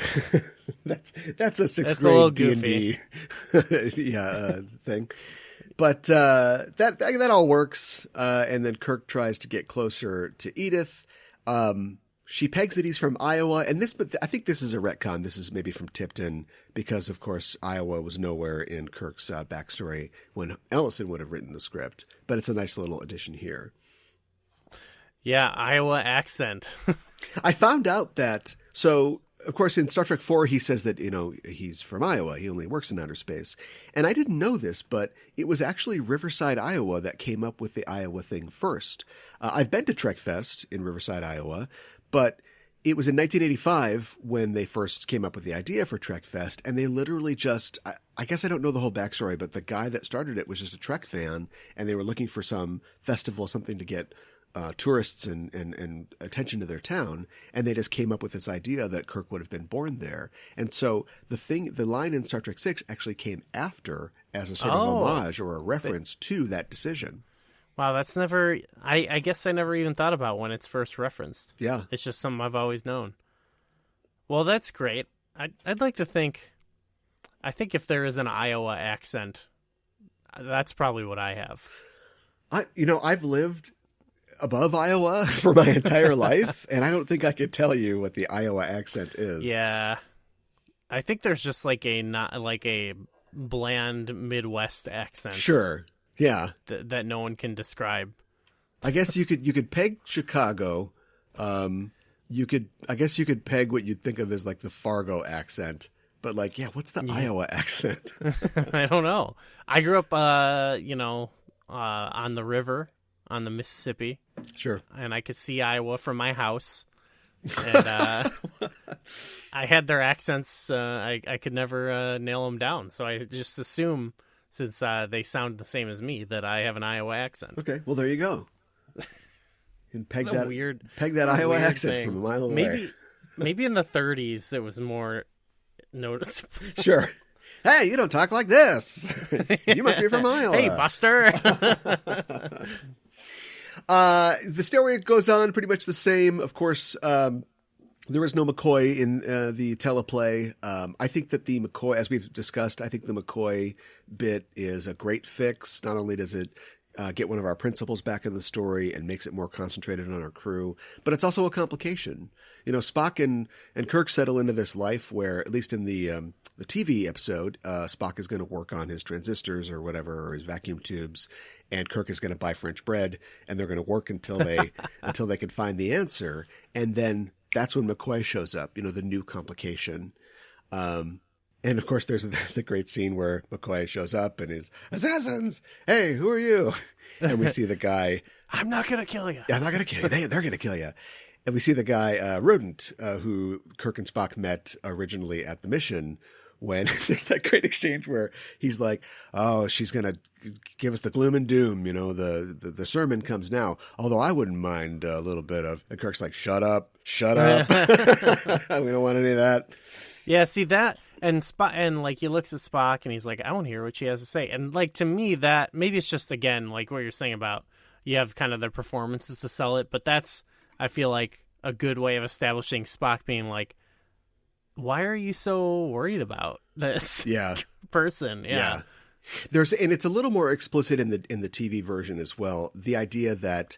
sixth grade D&D thing. But that all works, and then Kirk tries to get closer to Edith. she pegs that he's from Iowa, and but I think this is a retcon. This is maybe from Tipton, because of course Iowa was nowhere in Kirk's backstory when Ellison would have written the script. But it's a nice little addition here. Yeah, Iowa accent. I found out that, so of course in Star Trek IV he says that, he's from Iowa. He only works in outer space. And I didn't know this, but it was actually Riverside, Iowa that came up with the Iowa thing first. I've been to Trek Fest in Riverside, Iowa, but it was in 1985 when they first came up with the idea for Trek Fest, and they literally just, I guess I don't know the whole backstory, but the guy that started it was just a Trek fan, and they were looking for some festival, something to get tourists and attention to their town, and they just came up with this idea that Kirk would have been born there. And so the line in Star Trek VI actually came after as a sort of homage or a reference to that decision. Wow, that's never... I guess I never even thought about when it's first referenced. Yeah. It's just something I've always known. Well, that's great. I'd like to think... I think if there is an Iowa accent, that's probably what I have. I've lived above Iowa for my entire life, and I don't think I could tell you what the Iowa accent is. Yeah. I think there's just like a bland Midwest accent. Sure. Yeah. That no one can describe. I guess you could peg Chicago. You could peg what you'd think of as like the Fargo accent. But like, yeah, what's the Iowa accent? I don't know. I grew up on the river, on the Mississippi. Sure. And I could see Iowa from my house. And I had their accents. I could never nail them down. So I just assume, since they sound the same as me, that I have an Iowa accent. Okay, well, there you go. And peg that weird Iowa accent thing. from a mile away. Maybe in the 30s it was more noticeable. Sure. Hey, you don't talk like this. You must be from Iowa. Hey, Buster. The story goes on pretty much the same. Of course, there is no McCoy in the teleplay. I think that the McCoy, as we've discussed, I think the McCoy bit is a great fix. Not only does it get one of our principals back in the story and makes it more concentrated on our crew, but it's also a complication. Spock and Kirk settle into this life where, at least in the TV episode, Spock is going to work on his transistors or whatever, or his vacuum tubes, and Kirk is going to buy French bread, and they're going to work until they can find the answer. And then that's when McCoy shows up, the new complication. And of course, there's the great scene where McCoy shows up and is, "Assassins! Hey, who are you?" And we see the guy. I'm not going to kill you. I'm not going to kill you. They're going to kill you. And we see the guy, Rodent, who Kirk and Spock met originally at the mission, when there's that great exchange where he's like, "Oh, she's going to give us the gloom and doom. The sermon comes now. Although I wouldn't mind a little bit of," and Kirk's like, shut up. We don't want any of that. Yeah, see that, and Spock, and like he looks at Spock and he's like, "I want to hear what she has to say." And like, to me, that maybe it's just, again, like what you're saying about, you have kind of the performances to sell it, but that's, I feel like, a good way of establishing Spock being like, "Why are you so worried about this person?" Yeah. And it's a little more explicit in the TV version as well. The idea that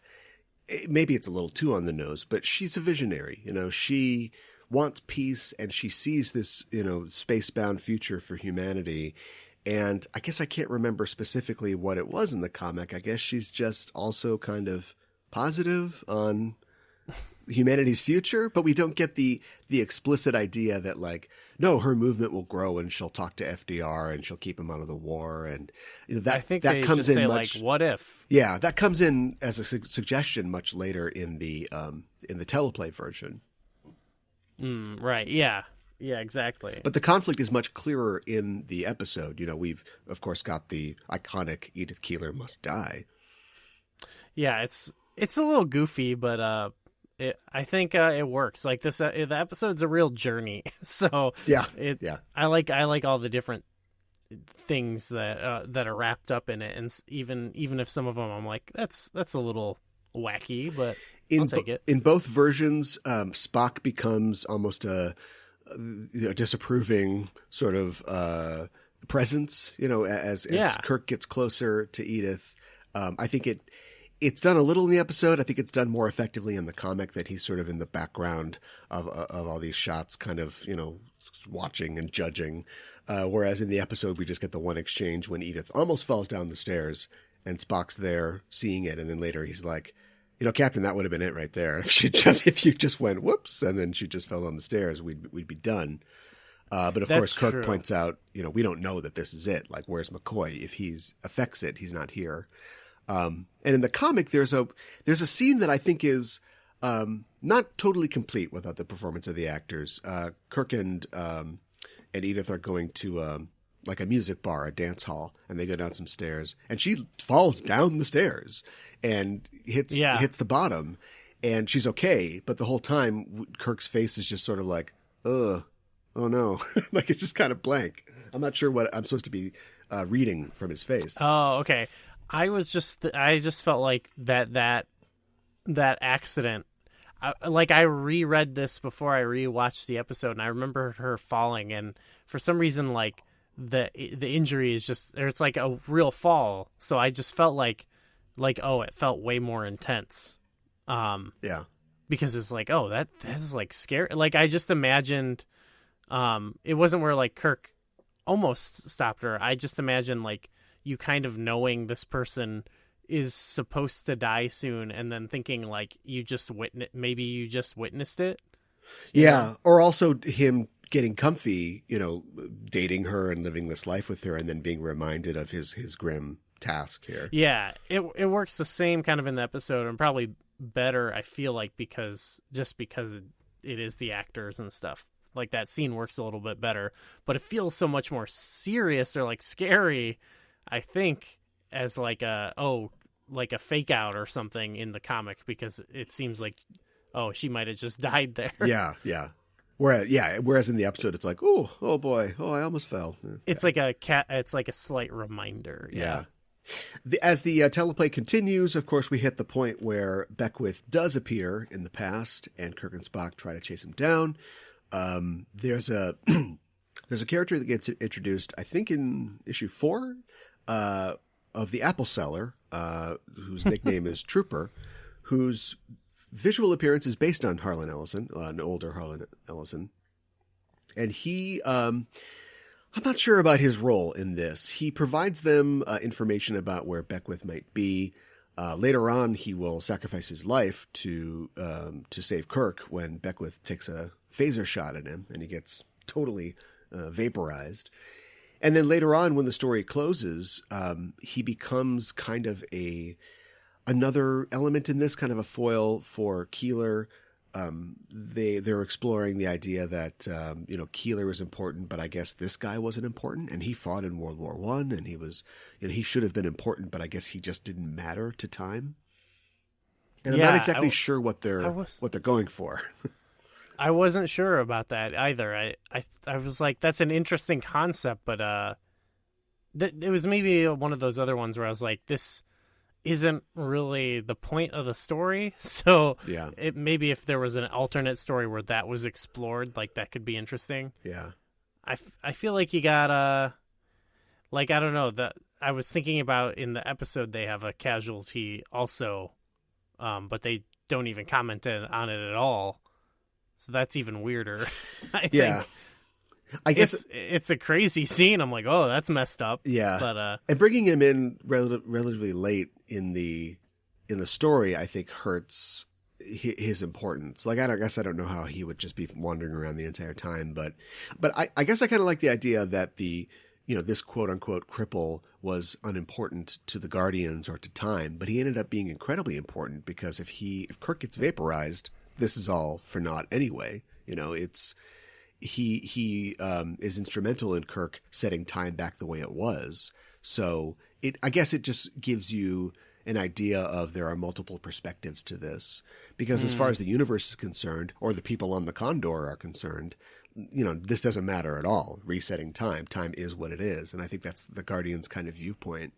maybe it's a little too on the nose, but she's a visionary. She wants peace, and she sees this, space-bound future for humanity. And I guess I can't remember specifically what it was in the comic. I guess she's just also kind of positive on humanity's future, but we don't get the explicit idea that, like, no, her movement will grow and she'll talk to FDR and she'll keep him out of the war. And that, I think that they comes just in say, much, like, what if? Yeah, that comes in as a suggestion much later in the teleplay version. Right. Yeah. Yeah, exactly. But the conflict is much clearer in the episode. We've, of course, got the iconic Edith Keeler must die. Yeah, it's a little goofy, but I think it works. Like this, the episode's a real journey. So yeah. I like all the different things that are wrapped up in it, and even if some of them I'm like, that's a little wacky, but I'll take it. In both versions, Spock becomes almost a disapproving sort of presence, as Kirk gets closer to Edith. I think It's done a little in the episode. I think it's done more effectively in the comic, that he's sort of in the background of all these shots, kind of, watching and judging. Whereas in the episode, we just get the one exchange when Edith almost falls down the stairs and Spock's there seeing it. And then later he's like, Captain, that would have been it right there. If you just went whoops and then she just fell down the stairs, we'd be done. But of course, Kirk points out, we don't know that this is it. Like, where's McCoy? If he's affects it, he's not here. And in the comic, there's a scene that I think is not totally complete without the performance of the actors. Kirk and Edith are going to like a music bar, a dance hall, and they go down some stairs, and she falls down the stairs and hits the bottom, and she's okay. But the whole time, Kirk's face is just sort of like, ugh. Oh no. Like, it's just kind of blank. I'm not sure what I'm supposed to be reading from his face. Oh, okay. I just felt like that accident. I reread this before I rewatched the episode, and I remember her falling, and for some reason, like, the injury is just, or it's like a real fall. So I just felt like, oh, it felt way more intense. Yeah. Because it's like, oh, that is like scary. Like, I just imagined. It wasn't where like Kirk almost stopped her. I just imagine like you kind of knowing this person is supposed to die soon, and then thinking like you just witnessed it. Yeah, or also him getting comfy, dating her and living this life with her, and then being reminded of his grim task here. Yeah, it works the same kind of in the episode, and probably better. I feel like because it is the actors and stuff. Like, that scene works a little bit better, but it feels so much more serious or like scary, I think, as like a fake out or something in the comic, because it seems like, oh, she might have just died there. Yeah. Whereas in the episode, it's like, oh boy, I almost fell. It's like it's like a slight reminder. Yeah. As the teleplay continues, of course, we hit the point where Beckwith does appear in the past, and Kirk and Spock try to chase him down. There's a character that gets introduced, I think in issue 4, of the Apple Seller, whose nickname is Trooper, whose visual appearance is based on Harlan Ellison, an older Harlan Ellison. And he, I'm not sure about his role in this. He provides them information about where Beckwith might be. Later on, he will sacrifice his life to save Kirk when Beckwith takes a phaser shot at him, and he gets totally vaporized. And then later on, when the story closes, he becomes kind of another element in this, kind of a foil for Keeler. They're exploring the idea that Keeler is important, but I guess this guy wasn't important, and he fought in World War I, and he was, he should have been important, but I guess he just didn't matter to time. And I'm not exactly sure what they're going for. I wasn't sure about that either. I was like, that's an interesting concept, but it was maybe one of those other ones where I was like, this isn't really the point of the story. So yeah, maybe if there was an alternate story where that was explored, like, that could be interesting. Yeah. I feel like you got like, I don't know, I was thinking about in the episode they have a casualty also, but they don't even comment on it at all. So that's even weirder. I think. I guess it's a crazy scene. I'm like, oh, that's messed up. Yeah. But and bringing him in relatively late in the story, I think hurts his importance. Like, I guess I don't know how he would just be wandering around the entire time, but I guess I kind of like the idea that this quote unquote cripple was unimportant to the Guardians or to time, but he ended up being incredibly important, because if Kirk gets vaporized, this is all for naught anyway. He is instrumental in Kirk setting time back the way it was. So I guess it just gives you an idea of there are multiple perspectives to this, because as far as the universe is concerned, or the people on the Condor are concerned, this doesn't matter at all. Resetting time is what it is. And I think that's the Guardians' kind of viewpoint.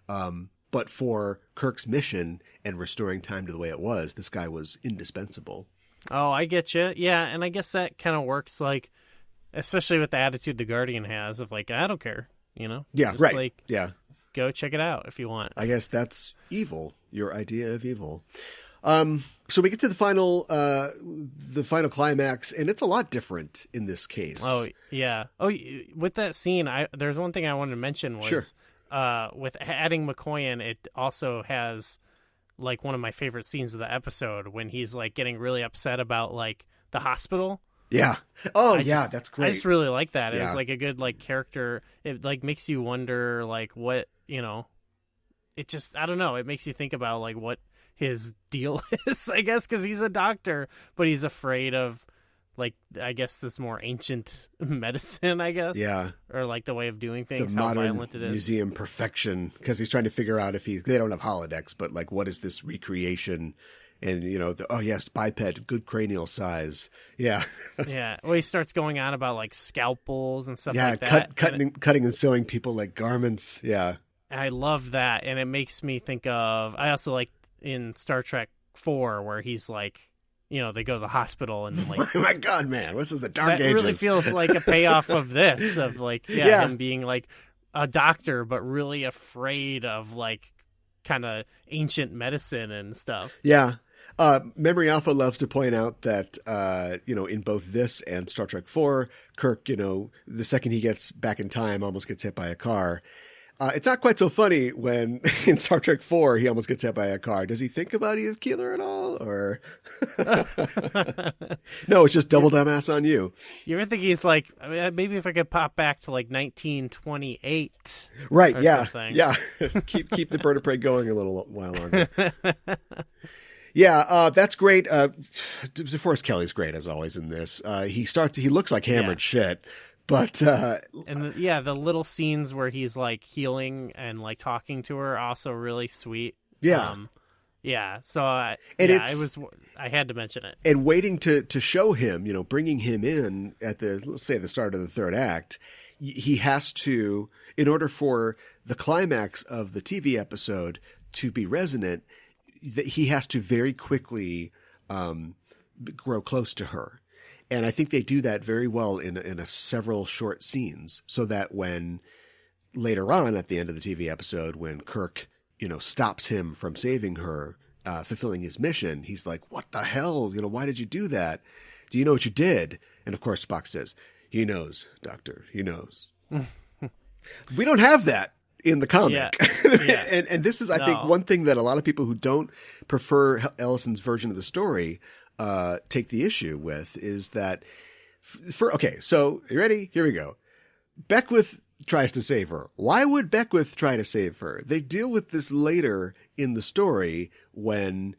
But for Kirk's mission and restoring time to the way it was, this guy was indispensable. Oh, I get you. Yeah, and I guess that kind of works, like, especially with the attitude the Guardian has of, like, I don't care, Yeah, just, right. Like, yeah. Go check it out if you want. I guess that's evil, your idea of evil. So we get to the final climax, and it's a lot different in this case. Oh yeah. Oh, with that scene, there's one thing I wanted to mention was, Sure. With adding McCoy in, it also has like one of my favorite scenes of the episode when he's like getting really upset about like the hospital. Yeah. Oh, that's great. I just really like that. Yeah. It's like a good like character. It like makes you wonder like what, it just, I don't know. It makes you think about like what his deal is, I guess, because he's a doctor, but he's afraid of like, I guess, this more ancient medicine, I guess. Yeah. Or like the way of doing things, The how modern violent it is. museum perfection, because he's trying to figure out if they don't have holodecks, but like what is this recreation? And biped, good cranial size. Yeah. Yeah. Well, he starts going on about like scalpels and stuff Yeah, like that. cutting and sewing people like garments. Yeah. I love that, and it makes me think of. I also like in Star Trek 4 where he's like, they go to the hospital and like. Oh my God, man! This is the Dark Ages. That really feels like a payoff of this, of like, him being like a doctor, but really afraid of like kind of ancient medicine and stuff. Yeah. Memory Alpha loves to point out that, in both this and Star Trek 4, Kirk, the second he gets back in time, almost gets hit by a car. It's not quite so funny when in Star Trek 4 he almost gets hit by a car. Does he think about Eve Keeler at all, or no? It's just double dumbass on you. You ever think he's like, maybe if I could pop back to like 1928, right? Or Yeah, something. Yeah. keep the bird of prey going a little while longer. Yeah, that's great. DeForest Kelly's great as always in this. He looks like hammered shit. But the little scenes where he's like healing and like talking to her also really sweet. Yeah. So I had to mention it. And waiting to show him, bringing him in at let's say the start of the third act, he has to, in order for the climax of the TV episode to be resonant, he has to very quickly grow close to her. And I think they do that very well in several short scenes, so that when later on at the end of the TV episode, when Kirk, stops him from saving her, fulfilling his mission, he's like, "What the hell? Why did you do that? Do you know what you did?" And of course, Spock says, "He knows, Doctor. He knows." We don't have that in the comic. Yeah. and this is, I think, one thing that a lot of people who don't prefer Ellison's version of the story take the issue with is that so you ready? Here we go. Beckwith tries to save her. Why would Beckwith try to save her? They deal with this later in the story when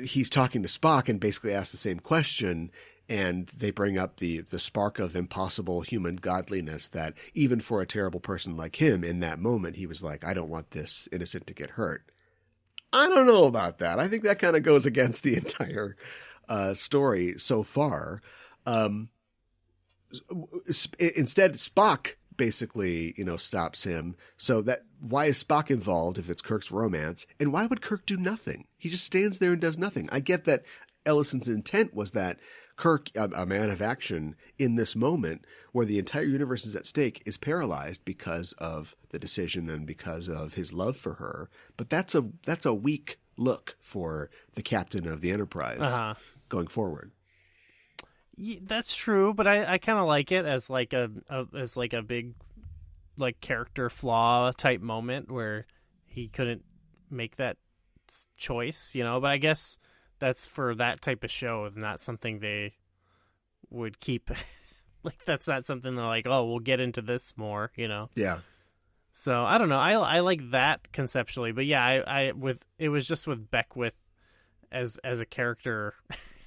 he's talking to Spock and basically asks the same question, and they bring up the spark of impossible human godliness that even for a terrible person like him in that moment, he was like, I don't want this innocent to get hurt. I don't know about that. I think that kind of goes against the entire story so far. Instead, Spock basically, stops him. So why is Spock involved if it's Kirk's romance? And why would Kirk do nothing? He just stands there and does nothing. I get that Ellison's intent was that Kirk, a man of action in this moment where the entire universe is at stake, is paralyzed because of the decision and because of his love for her. But that's a weak look for the captain of the Enterprise going forward. Yeah, that's true, but I kind of like it as like a big like character flaw type moment where he couldn't make that choice, But I guess that's for that type of show, not something they would keep. Like that's not something they're like, oh, we'll get into this more, Yeah. So I don't know. I like that conceptually, but yeah, it was just with Beckwith as a character.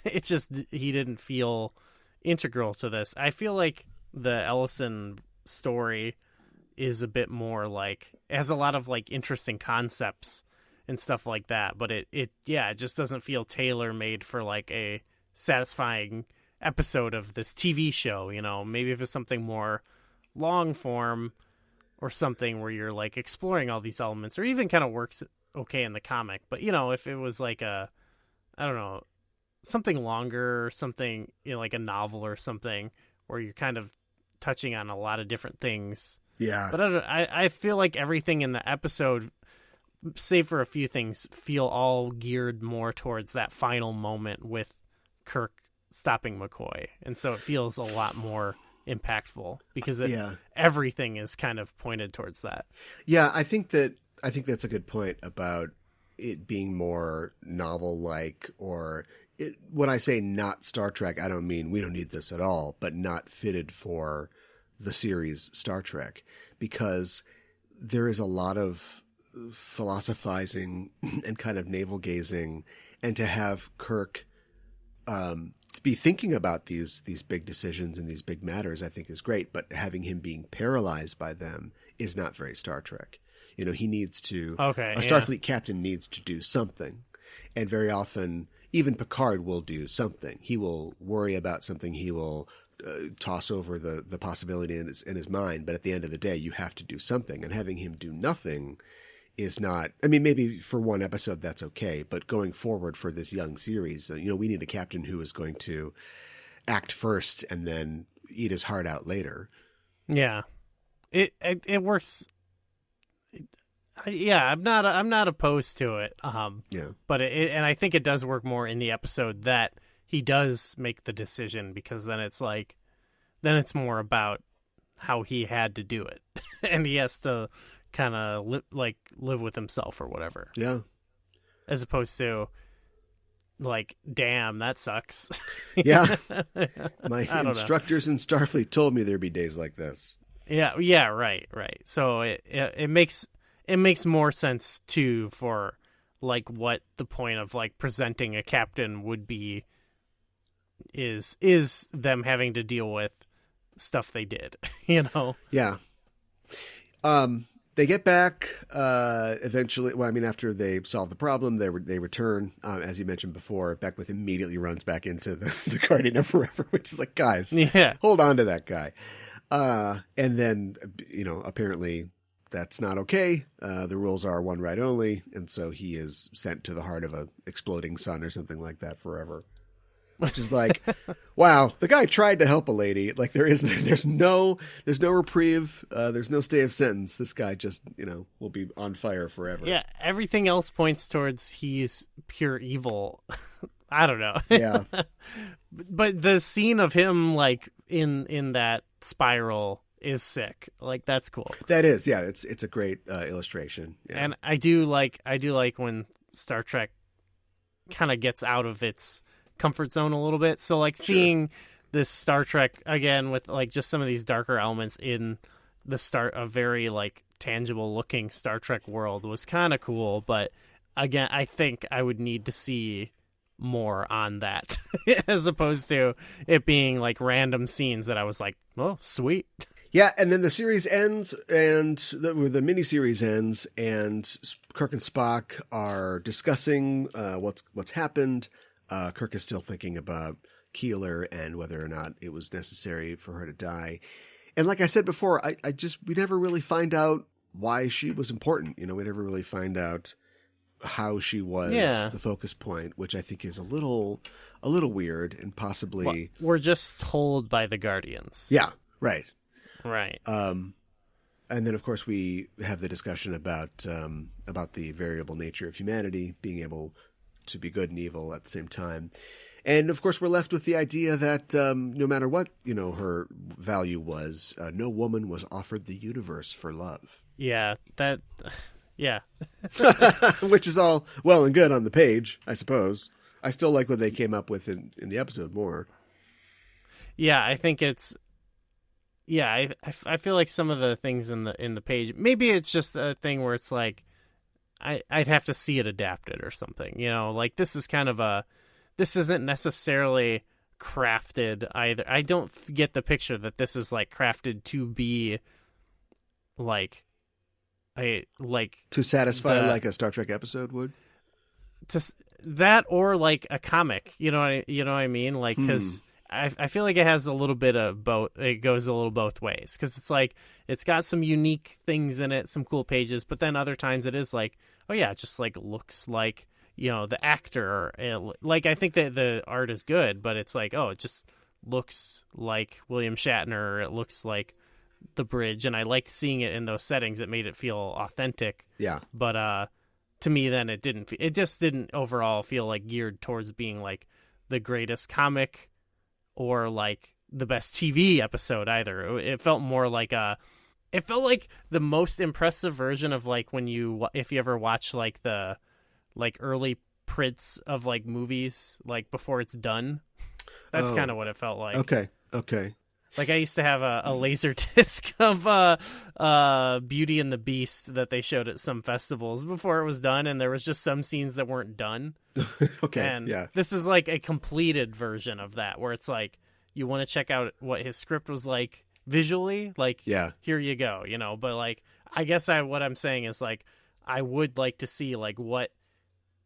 It's just he didn't feel integral to this. I feel like the Ellison story is a bit more like it has a lot of like interesting concepts and stuff like that, but it just doesn't feel tailor made for like a satisfying episode of this TV show. Maybe if it's something more long form or something where you're like exploring all these elements, or even kind of works okay in the comic. But if it was like I don't know, something longer or something, like a novel or something where you're kind of touching on a lot of different things. Yeah. But I feel like everything in the episode save for a few things, feel all geared more towards that final moment with Kirk stopping McCoy. And so it feels a lot more impactful because everything is kind of pointed towards that. Yeah, I think that's a good point about it being more novel-like, or when I say not Star Trek, I don't mean we don't need this at all, but not fitted for the series Star Trek, because there is a lot of philosophizing and kind of navel-gazing, and to have Kirk to be thinking about these big decisions and these big matters, I think is great, but having him being paralyzed by them is not very Star Trek. He needs to, a Starfleet captain needs to do something. And very often, even Picard will do something. He will worry about something. He will toss over the possibility in his mind. But at the end of the day, you have to do something. And having him do nothing is not, I mean, maybe for one episode, that's okay. But going forward for this young series, we need a captain who is going to act first and then eat his heart out later. Yeah. It works. Yeah, I'm not opposed to it. But and I think it does work more in the episode that he does make the decision, because then it's more about how he had to do it, and he has to kind of live with himself or whatever. Yeah, as opposed to damn, that sucks. Yeah, my instructors in Starfleet told me there'd be days like this. Yeah, right. So it makes more sense too for what the point of presenting a captain would be is them having to deal with stuff they did, Yeah. They get back eventually. Well, I mean, after they solve the problem, they return. As you mentioned before, Beckwith immediately runs back into the Guardian of Forever, which is guys, hold on to that guy. And then, apparently that's not okay. The rules are one right only. And so he is sent to the heart of a exploding sun or something like that forever. Which is wow, the guy tried to help a lady. There's no reprieve. There's no stay of sentence. This guy just, will be on fire forever. Yeah. Everything else points towards he's pure evil. I don't know. Yeah. But the scene of him in that spiral is sick. That's cool. That is, yeah. It's a great illustration. Yeah. And I do like when Star Trek kind of gets out of its comfort zone a little bit. So seeing this Star Trek again with just some of these darker elements in the start of very tangible looking Star Trek world was kind of cool. But again, I think I would need to see more on that as opposed to it being random scenes that I was oh, sweet. Yeah, and then the series ends, and the miniseries ends, and Kirk and Spock are discussing what's happened. Kirk is still thinking about Keeler and whether or not it was necessary for her to die. And like I said before, we never really find out why she was important. We never really find out how she was the focus point, which I think is a little weird and possibly. Well, we're just told by the Guardians. Yeah, right. Right. And then of course we have the discussion about the variable nature of humanity, being able to be good and evil at the same time. And of course we're left with the idea that no matter what, her value was, no woman was offered the universe for love. Yeah, yeah. Which is all well and good on the page, I suppose. I still like what they came up with in the episode more. Yeah, I think it's. Yeah, I feel like some of the things in the page, maybe it's just a thing where it's I'd have to see it adapted or something. This is kind of this isn't necessarily crafted either. I don't get the picture that this is crafted to be to satisfy a Star Trek episode would. To that or a comic, you know what I mean? Because I feel like it has a little bit of both. It goes a little both ways because it's got some unique things in it, some cool pages, but then other times it is oh yeah, it just looks like the actor. I think that the art is good, but it's oh, it just looks like William Shatner. It looks like the bridge, and I liked seeing it in those settings. It made it feel authentic. Yeah, but to me, then it just didn't overall feel like geared towards being like the greatest comic or like the best TV episode either. It felt more like it felt like the most impressive version of like if you ever watch like the like early prints of like movies like before it's done. That's kind of what it felt like. Okay. Like I used to have a laser disc of Beauty and the Beast that they showed at some festivals before it was done, and there was just some scenes that weren't done. Okay, and yeah. This is like a completed version of that, where it's like you want to check out what his script was like visually, like here you go, you know. But like I guess what I'm saying is like I would like to see like what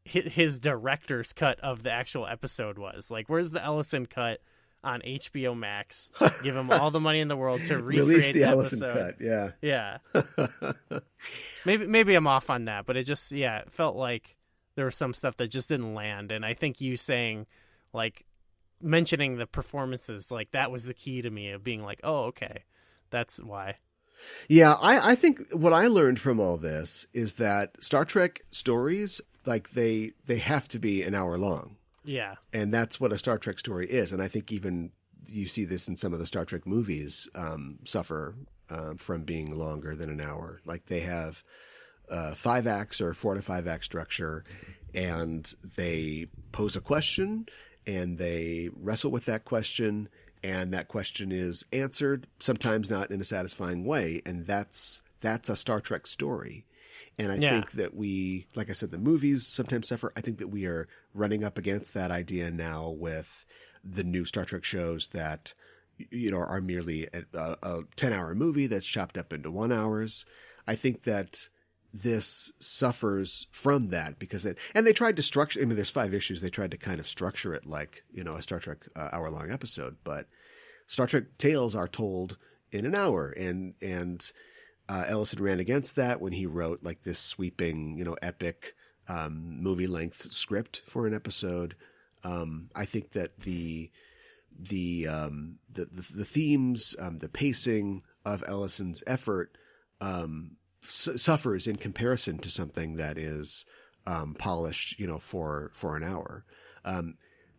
his director's cut of the actual episode was. Like where's the Ellison cut on HBO Max? Give him all the money in the world to recreate Release the episode. Ellison cut. Yeah. Maybe I'm off on that, but it just it felt like there was some stuff that just didn't land. And I think you saying like mentioning the performances, like that was the key to me of being like, oh, okay, that's why. Yeah, I think what I learned from all this is that Star Trek stories, like they have to be an hour long. Yeah. And that's what a Star Trek story is. And I think even you see this in some of the Star Trek movies suffer from being longer than an hour. Like they have 5 acts or 4 to 5 act structure, and they pose a question and they wrestle with that question, and that question is answered, sometimes not in a satisfying way. And that's a Star Trek story. And I think that we, like I said, the movies sometimes suffer. I think that we are running up against that idea now with the new Star Trek shows that, you know, are merely a 10-hour movie that's chopped up into 1 hours. I think that this suffers from that because and they tried to structure, I mean, there's 5 issues. They tried to kind of structure it like, you know, a Star Trek hour-long episode, but Star Trek tales are told in an hour, and Ellison ran against that when he wrote like this sweeping, you know, epic movie length script for an episode. I think that the themes, the pacing of Ellison's effort suffers in comparison to something that is polished, you know, for an hour.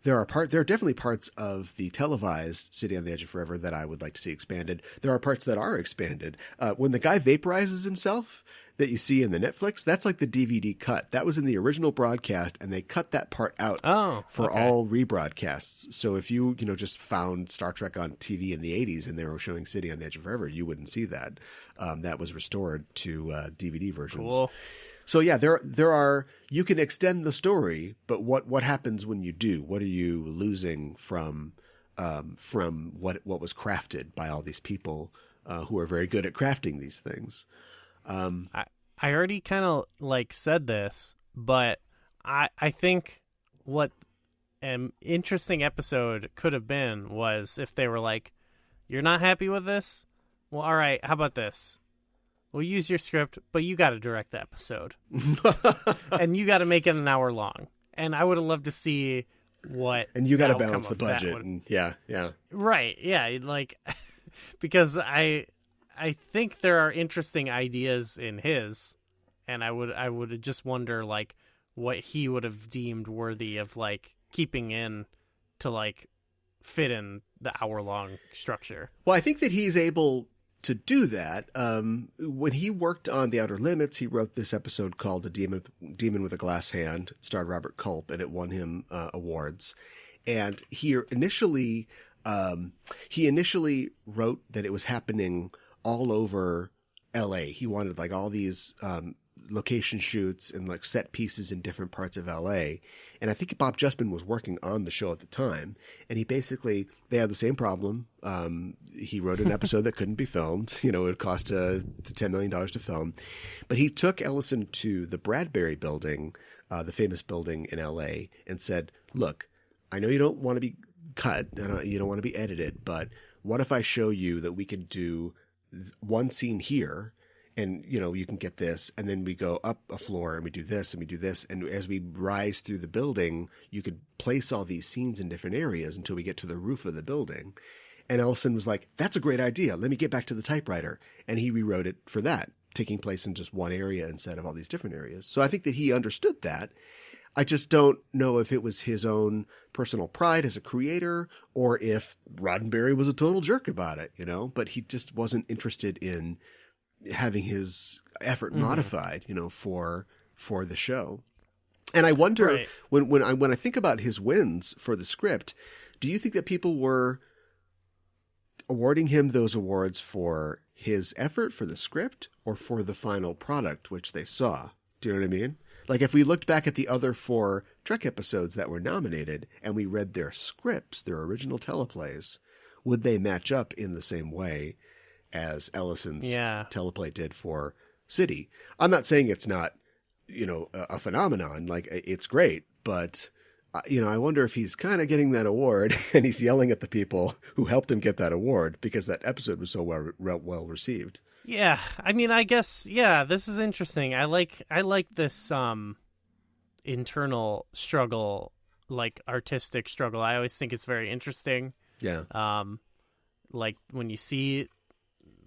There are definitely parts of the televised City on the Edge of Forever that I would like to see expanded. There are parts that are expanded. When the guy vaporizes himself that you see in the Netflix, that's like the DVD cut. That was in the original broadcast, and they cut that part out for all rebroadcasts. So if you just found Star Trek on TV in the 80s and they were showing City on the Edge of Forever, you wouldn't see that. That was restored to DVD versions. Cool. So yeah, there are, you can extend the story, but what happens when you do? What are you losing from what was crafted by all these people who are very good at crafting these things? I already kind of like said this, but I think what an interesting episode could have been was if they were like, you're not happy with this? Well, all right, how about this? We'll use your script, but you got to direct the episode. And you got to make it an hour long. And I would have loved to see what... And you got to balance the budget. And yeah. Right, yeah. Like, because I think there are interesting ideas in his, and I would just wonder, like, what he would have deemed worthy of, like, keeping in to, like, fit in the hour-long structure. Well, I think that he's able to do that. When he worked on The Outer Limits, he wrote this episode called "A Demon with a Glass Hand." It starred Robert Culp, and it won him awards. And he initially wrote that it was happening all over L.A. He wanted like all these location shoots and like set pieces in different parts of L.A. And I think Bob Justman was working on the show at the time, and they had the same problem. He wrote an episode that couldn't be filmed. You know, it would cost $10 million to film. But he took Ellison to the Bradbury Building, the famous building in L.A., and said, look, I know you don't want to be cut, you don't want to be edited, but what if I show you that we could do one scene here, and, you know, you can get this, and then we go up a floor and we do this and we do this. And as we rise through the building, you could place all these scenes in different areas until we get to the roof of the building. And Ellison was like, that's a great idea. Let me get back to the typewriter. And he rewrote it for that. taking place in just one area instead of all these different areas. So I think that he understood that. I just don't know if it was his own personal pride as a creator or if Roddenberry was a total jerk about it, you know, but he just wasn't interested in having his effort modified, you know, for the show. And I wonder when I think about his wins for the script, do you think that people were awarding him those awards for his effort for the script or for the final product, which they saw? Do you know what I mean? Like if we looked back at the other 4 Trek episodes that were nominated and we read their scripts, their original teleplays, would they match up in the same way as Ellison's teleplay did for City? I'm not saying it's not, you know, a phenomenon. Like it's great, but you know, I wonder if he's kind of getting that award and he's yelling at the people who helped him get that award because that episode was so well received. Yeah, I mean, I guess, this is interesting. I like this internal struggle, like artistic struggle. I always think it's very interesting. Yeah. Like when you see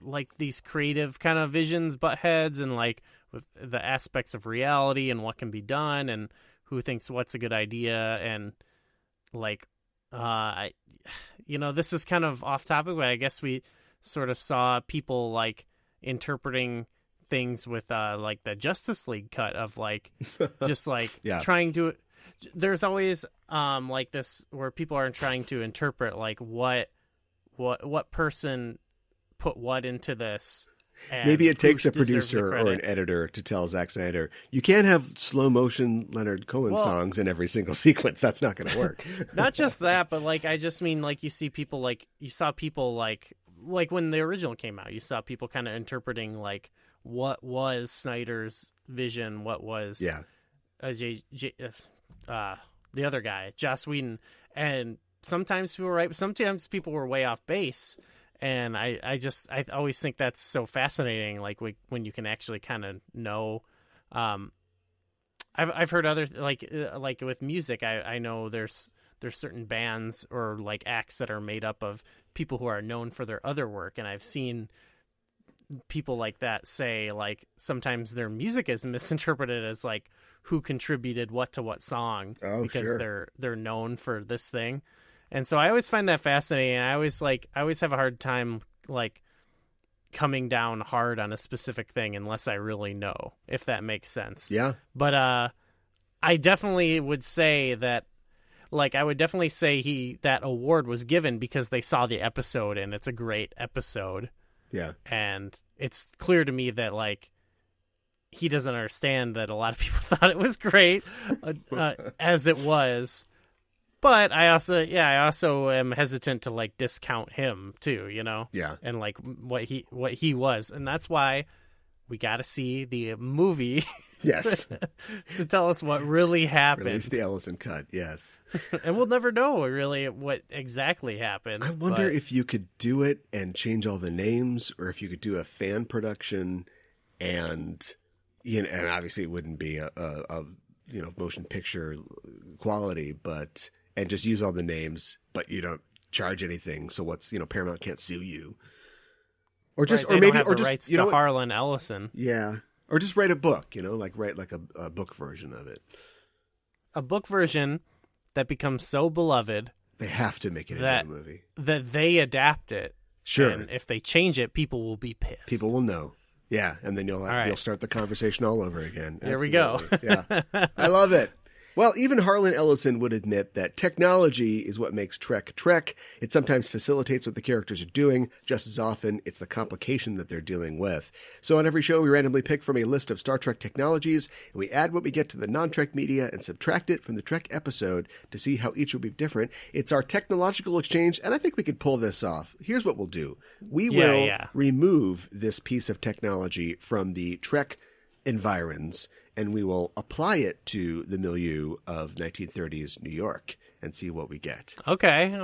like these creative kind of visions butt heads and like with the aspects of reality and what can be done and who thinks what's a good idea and like this is kind of off topic, but I guess we sort of saw people like interpreting things with like the Justice League cut of like just like trying to there's always like this where people are trying to interpret like what person put what into this. And maybe it takes a producer or an editor to tell Zack Snyder, you can't have slow motion Leonard Cohen songs in every single sequence. That's not going to work. Not just that, but like, I just mean like you saw people like when the original came out, you saw people kind of interpreting like what was Snyder's vision, what was the other guy, Joss Whedon. And sometimes people were right, but sometimes people were way off base. And I always think that's so fascinating, like when you can actually kind of know. I've heard other like with music. I know there's certain bands or like acts that are made up of people who are known for their other work, and I've seen people like that say like sometimes their music is misinterpreted as like who contributed what to what song because they're known for this thing. And so I always find that fascinating. I always have a hard time like coming down hard on a specific thing unless I really know, if that makes sense. Yeah. But I definitely would say that, like, I would definitely say that award was given because they saw the episode and it's a great episode. Yeah. And it's clear to me that like he doesn't understand that a lot of people thought it was great as it was. But I also am hesitant to like discount him too, you know? Yeah. And like what he was. And that's why we got to see the movie. Yes. To tell us what really happened. Release the Ellison cut, yes. And we'll never know really what exactly happened. I wonder if you could do it and change all the names, or if you could do a fan production and obviously it wouldn't be a motion picture quality, but and just use all the names, but you don't charge anything. So Paramount can't sue you, or just right, or maybe don't have or the just rights to Harlan Ellison. Yeah, or just write a book. Write like a book version of it. A book version that becomes so beloved they have to make it into a movie. That they adapt it. Sure. And if they change it, people will be pissed. People will know. Yeah, and then you'll start the conversation all over again. There we go. Yeah, I love it. Well, even Harlan Ellison would admit that technology is what makes Trek Trek. It sometimes facilitates what the characters are doing. Just as often, it's the complication that they're dealing with. So on every show, we randomly pick from a list of Star Trek technologies, and we add what we get to the non-Trek media and subtract it from the Trek episode to see how each will be different. It's our technological exchange, and I think we could pull this off. Here's what we'll do. We will remove this piece of technology from the Trek environs, and we will apply it to the milieu of 1930s New York and see what we get. Okay,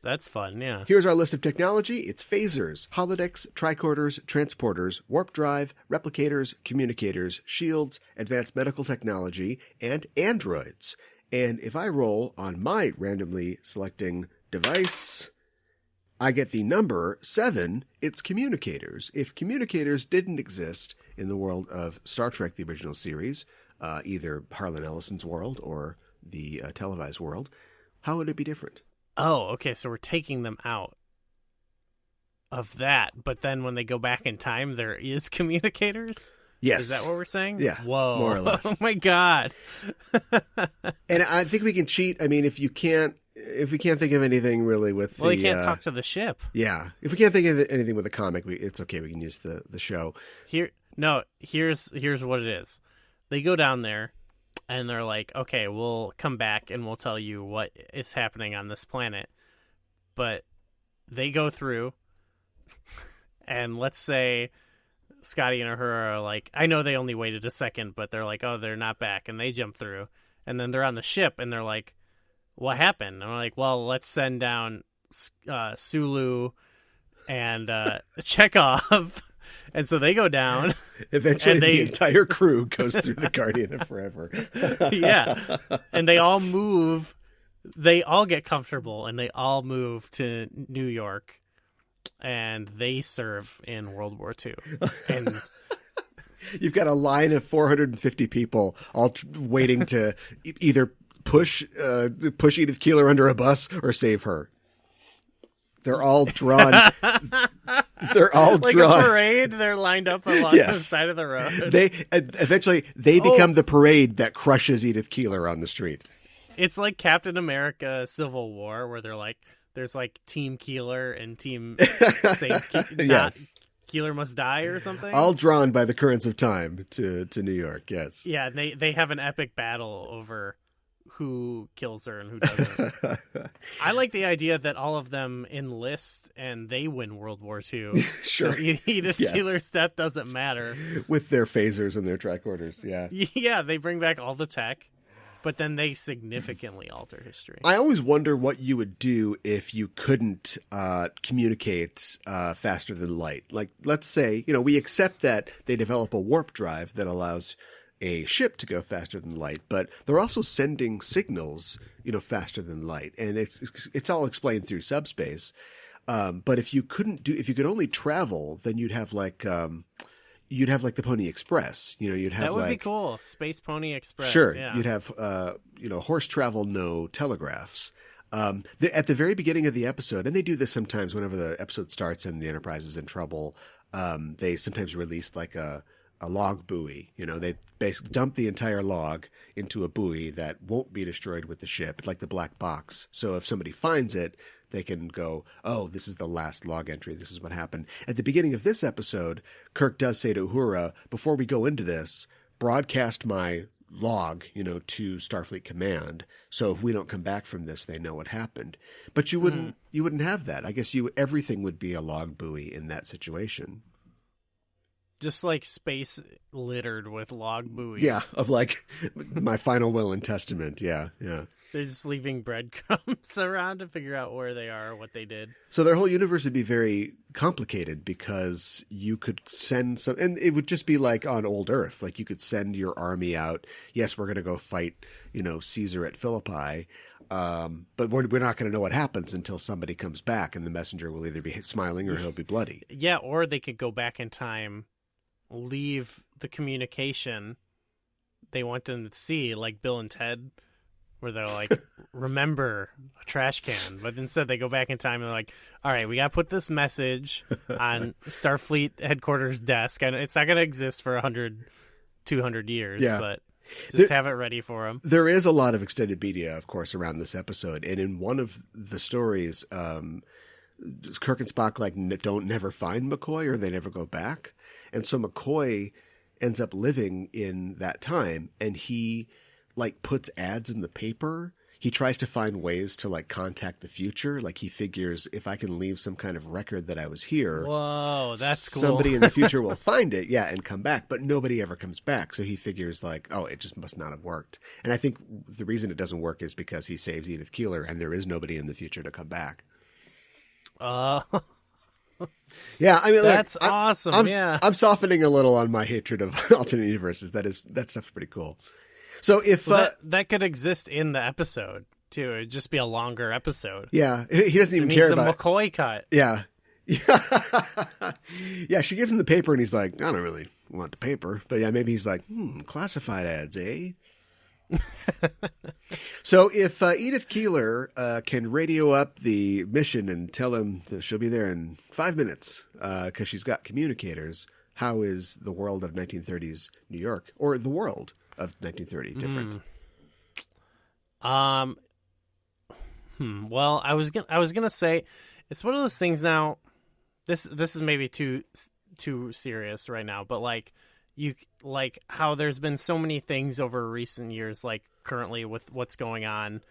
that's fun, yeah. Here's our list of technology. It's phasers, holodecks, tricorders, transporters, warp drive, replicators, communicators, shields, advanced medical technology, and androids. And if I roll on my randomly selecting device, I get the number 7. It's communicators. If communicators didn't exist in the world of Star Trek, the original series, either Harlan Ellison's world or the televised world, how would it be different? Oh, okay. So we're taking them out of that, but then when they go back in time, there is communicators? Yes. Is that what we're saying? Yeah. Whoa. More or less. Oh my God. And I think we can cheat. I mean, if we can't think of anything really with Well, you can't talk to the ship. Yeah. If we can't think of anything with the comic, it's okay. We can use the show. Here's what it is. They go down there and they're like, okay, we'll come back and we'll tell you what is happening on this planet. But they go through and let's say Scotty and Uhura are like, I know they only waited a second, but they're like, oh, they're not back. And they jump through. And then they're on the ship and they're like, what happened? And we're like, well, let's send down Sulu and Chekhov. And so they go down. Eventually, the entire crew goes through the Guardian of Forever. Yeah. And they all move. They all get comfortable and they all move to New York. And they serve in World War II. And you've got a line of 450 people all waiting to either push Edith Keeler under a bus or save her. They're all drawn. They're all like drawn. A parade. They're lined up along the side of the road. They eventually become the parade that crushes Edith Keeler on the street. It's like Captain America: Civil War, where they're like, there's like Team Keeler and Team Save yes. Keeler Must Die or something. All drawn by the currents of time to New York. Yes. Yeah, they have an epic battle over who kills her and who doesn't. I like the idea that all of them enlist and they win World War II. Sure. So Edith Keeler's death doesn't matter. With their phasers and their tricorders, yeah. Yeah, they bring back all the tech, but then they significantly alter history. I always wonder what you would do if you couldn't communicate faster than light. Like, let's say, we accept that they develop a warp drive that allows a ship to go faster than light, but they're also sending signals, faster than light, and it's all explained through subspace. But if you could only travel, then you'd have like the Pony Express. You'd have that would be cool. Space Pony Express. Sure, yeah. You'd have horse travel, no telegraphs. At the very beginning of the episode, and they do this sometimes whenever the episode starts and the Enterprise is in trouble. They sometimes release like a log buoy. They basically dump the entire log into a buoy that won't be destroyed with the ship, like the black box. So if somebody finds it, they can go, oh, this is the last log entry. This is what happened. At the beginning of this episode, Kirk does say to Uhura, before we go into this, broadcast my log, to Starfleet Command. So if we don't come back from this, they know what happened. But you wouldn't have that. I guess everything would be a log buoy in that situation. Just like space littered with log buoys. Yeah, of like my final will and testament. Yeah, yeah. They're just leaving breadcrumbs around to figure out where they are, what they did. So their whole universe would be very complicated because you could send some, and it would just be like on old Earth. Like you could send your army out. Yes, we're going to go fight, Caesar at Philippi. But we're not going to know what happens until somebody comes back, and the messenger will either be smiling or he'll be bloody. Yeah, or they could go back in time, leave the communication they want them to see, like Bill and Ted, where they're like, remember a trash can. But instead they go back in time and they're like, all right, we got to put this message on Starfleet headquarters desk. And it's not going to exist for 100, 200 years, but just have it ready for them. There is a lot of extended media, of course, around this episode. And in one of the stories, Kirk and Spock don't never find McCoy, or they never go back. And so McCoy ends up living in that time, and he puts ads in the paper. He tries to find ways to contact the future. Like he figures, if I can leave some kind of record that I was here, whoa, that's cool. Somebody in the future will find it, and come back. But nobody ever comes back. So he figures oh, it just must not have worked. And I think the reason it doesn't work is because he saves Edith Keeler, and there is nobody in the future to come back. Yeah, I mean, that's awesome. I'm softening a little on my hatred of alternate universes. That stuff's pretty cool. So if that could exist in the episode, too. It'd just be a longer episode. Yeah, he doesn't even it care the about McCoy cut. Yeah. Yeah, she gives him the paper and he's like, I don't really want the paper. But yeah, maybe he's like, classified ads, eh? So if Edith Keeler can radio up the mission and tell him that she'll be there in 5 minutes because she's got communicators, how is the world of 1930s New York or the world of 1930 different? Well, I was gonna say it's one of those things now. This is maybe too serious right now, but like how there's been so many things over recent years, like currently with what's going on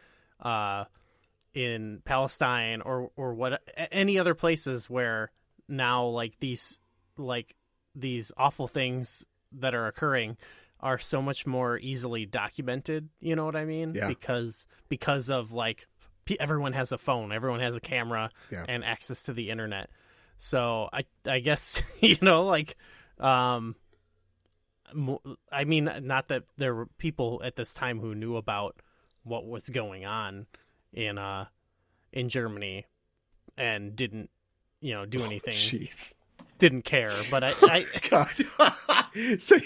in Palestine or what any other places where now like these awful things that are occurring are so much more easily documented. You know what I mean? Yeah. Because of like everyone has a phone, everyone has a camera, Yeah. and access to the internet. So I guess like I mean, not that there were people at this time who knew about what was going on in Germany and didn't do anything. Jeez. Didn't care, but I God. So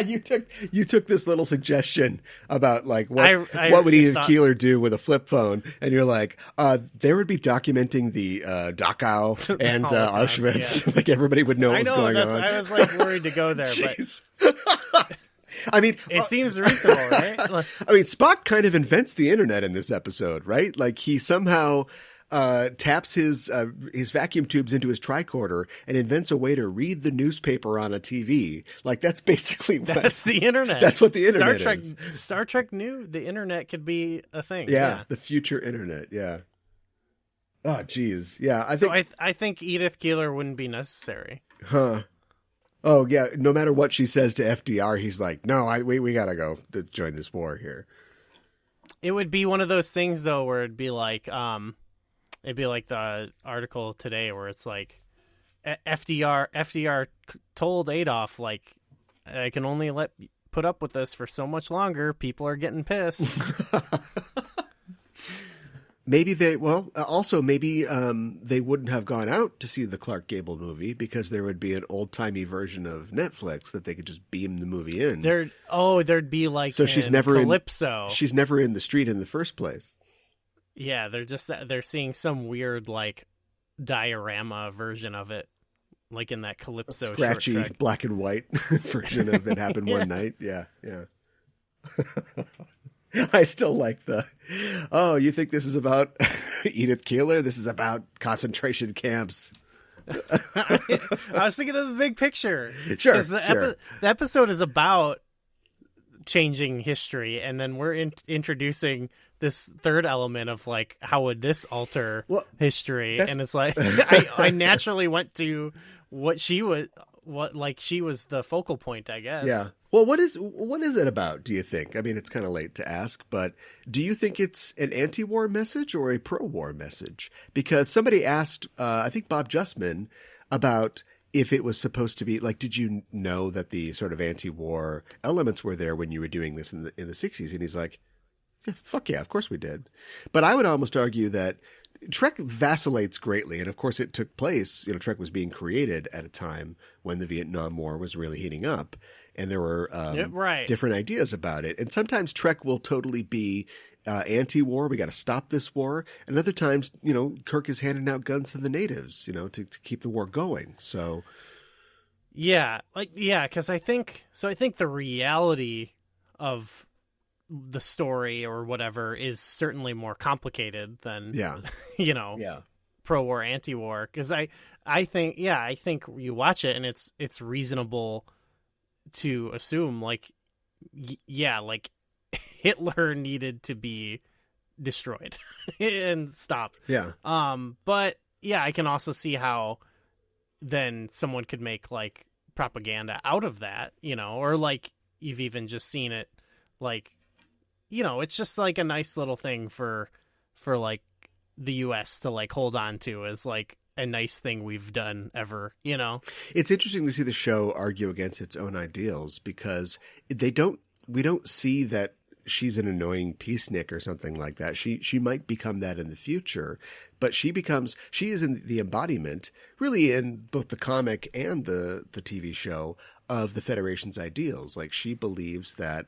you took this little suggestion about like what would Edith Keeler do with a flip phone, and you're like, there would be documenting the Dachau and Auschwitz. Yeah. Like everybody would know what was going on. I was like worried to go there, Jeez. but I mean, it seems reasonable, right? I mean, Spock kind of invents the internet in this episode, right? Like he somehow taps his vacuum tubes into his tricorder and invents a way to read the newspaper on a TV. Like that's basically that's the internet. That's what the internet is. Star Trek knew the internet could be a thing. Yeah, the future internet. Yeah. Oh, geez. Yeah, I think Edith Keeler wouldn't be necessary. Huh. Oh, yeah. No matter what she says to FDR, he's like, no, we gotta go to join this war here. It would be one of those things though, where it'd be like the article today where it's like FDR told Adolf, like, I can only put up with this for so much longer. People are getting pissed. Maybe they wouldn't have gone out to see the Clark Gable movie because there would be an old-timey version of Netflix that they could just beam the movie in. There'd be like so she's never Calypso. She's never in the street in the first place. Yeah, they're seeing some weird like diorama version of it, like in that Calypso scratchy short track. Black and white version of It Happened One Night. Yeah. I still like you think this is about Edith Keeler? This is about concentration camps. I was thinking of the big picture. Sure, the episode is about changing history, and then we're introducing this third element of like, how would this alter history? And it's like I naturally went to she was the focal point, I guess. Yeah. Well, what is it about, do you think? I mean, it's kind of late to ask, but do you think it's an anti-war message or a pro-war message? Because somebody asked, I think Bob Justman, about if it was supposed to be like, did you know that the sort of anti-war elements were there when you were doing this in the 60s? And he's like, yeah, fuck yeah, of course we did. But I would almost argue that Trek vacillates greatly. And of course it took place, Trek was being created at a time when the Vietnam War was really heating up. And there were different ideas about it. And sometimes Trek will totally be anti-war. We got to stop this war. And other times, Kirk is handing out guns to the natives, to keep the war going. So, because I think the reality of the story or whatever is certainly more complicated than pro-war, anti-war. Because I think you watch it and it's reasonable to assume like Hitler needed to be destroyed and stopped. Yeah. But yeah, I can also see how then someone could make like propaganda out of that, or like you've even just seen it like, it's just like a nice little thing for like the US to like hold on to as like a nice thing we've done ever, It's interesting to see the show argue against its own ideals because we don't see that she's an annoying peacenik or something like that. She might become that in the future, but she is in the embodiment, really, in both the comic and the TV show, of the Federation's ideals. Like, she believes that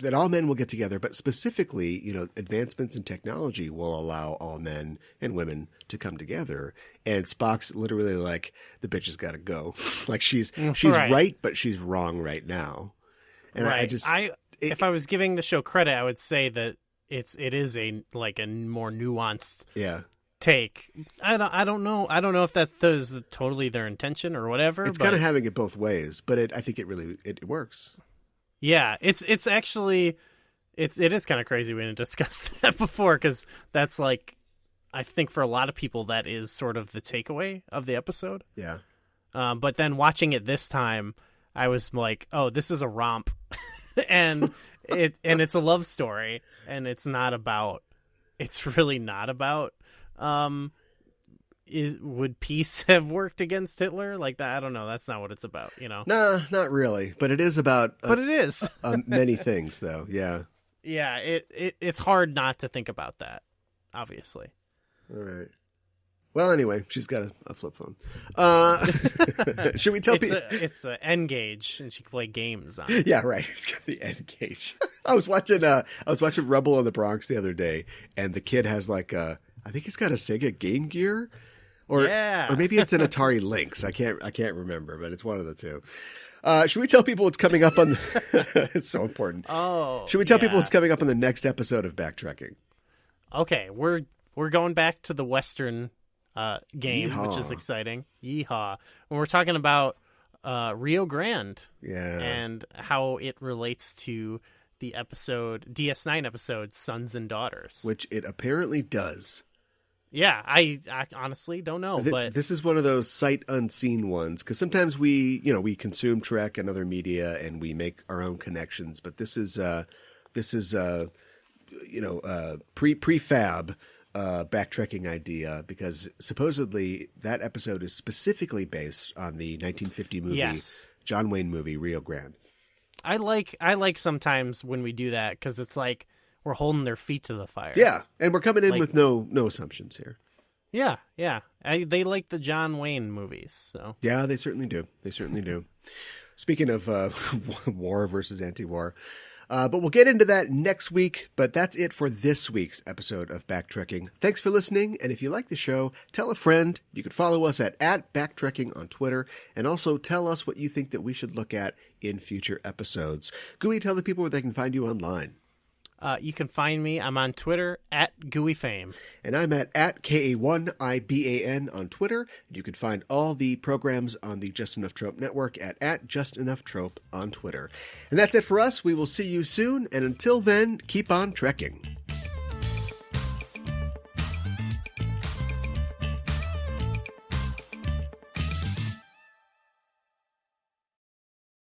that all men will get together, but specifically, advancements in technology will allow all men and women to come together. And Spock's literally like, the bitch has got to go. Like, she's right, but she's wrong right now. And right. If I was giving the show credit, I would say that it is a more nuanced take. I don't know if that is totally their intention or whatever. It's kind of having it both ways, but I think it works. Yeah, it's actually it is kind of crazy. We didn't discuss that before, because that's like, I think for a lot of people that is sort of the takeaway of the episode. Yeah. But then watching it this time, I was like, oh, this is a romp, and it's a love story, and it's really not about would peace have worked against Hitler? Like that? I don't know. That's not what it's about, Nah, not really. But it is about. But it is many things, though. Yeah. Yeah. It's hard not to think about that. Obviously. All right. Well, anyway, she's got a flip phone. Should we tell people? It's an N-Gage, and she can play games on. Yeah, right. She's got the N-Gage. I was watching Rebel in the Bronx the other day, and the kid has I think he's got a Sega Game Gear. Or maybe it's an Atari Lynx. I can't remember, but it's one of the two. Should we tell people what's coming up on? It's so important. Oh, should we tell people what's coming up on the next episode of Backtracking? Okay, we're going back to the Western game, Yeehaw. Which is exciting. Yeehaw! When we're talking about Rio Grande, and how it relates to the episode DS9 episode Sons and Daughters, which it apparently does. Yeah, I honestly don't know, but this is one of those sight unseen ones, because sometimes we consume Trek and other media and we make our own connections, but this is prefab backtracking idea, because supposedly that episode is specifically based on the 1950 movie, John Wayne movie Rio Grande. I like sometimes when we do that, because it's like we're holding their feet to the fire. Yeah, and we're coming in with no assumptions here. Yeah. They like the John Wayne movies, so. Yeah, they certainly do. Speaking of war versus anti-war, but we'll get into that next week. But that's it for this week's episode of Backtracking. Thanks for listening, and if you like the show, tell a friend. You can follow us at Backtracking on Twitter, and also tell us what you think that we should look at in future episodes. Gooey, tell the people where they can find you online. You can find me. I'm on Twitter at GooeyFame. And I'm at KA1IBAN on Twitter. You can find all the programs on the Just Enough Trope Network at Just Enough Trope on Twitter. And that's it for us. We will see you soon. And until then, keep on trekking.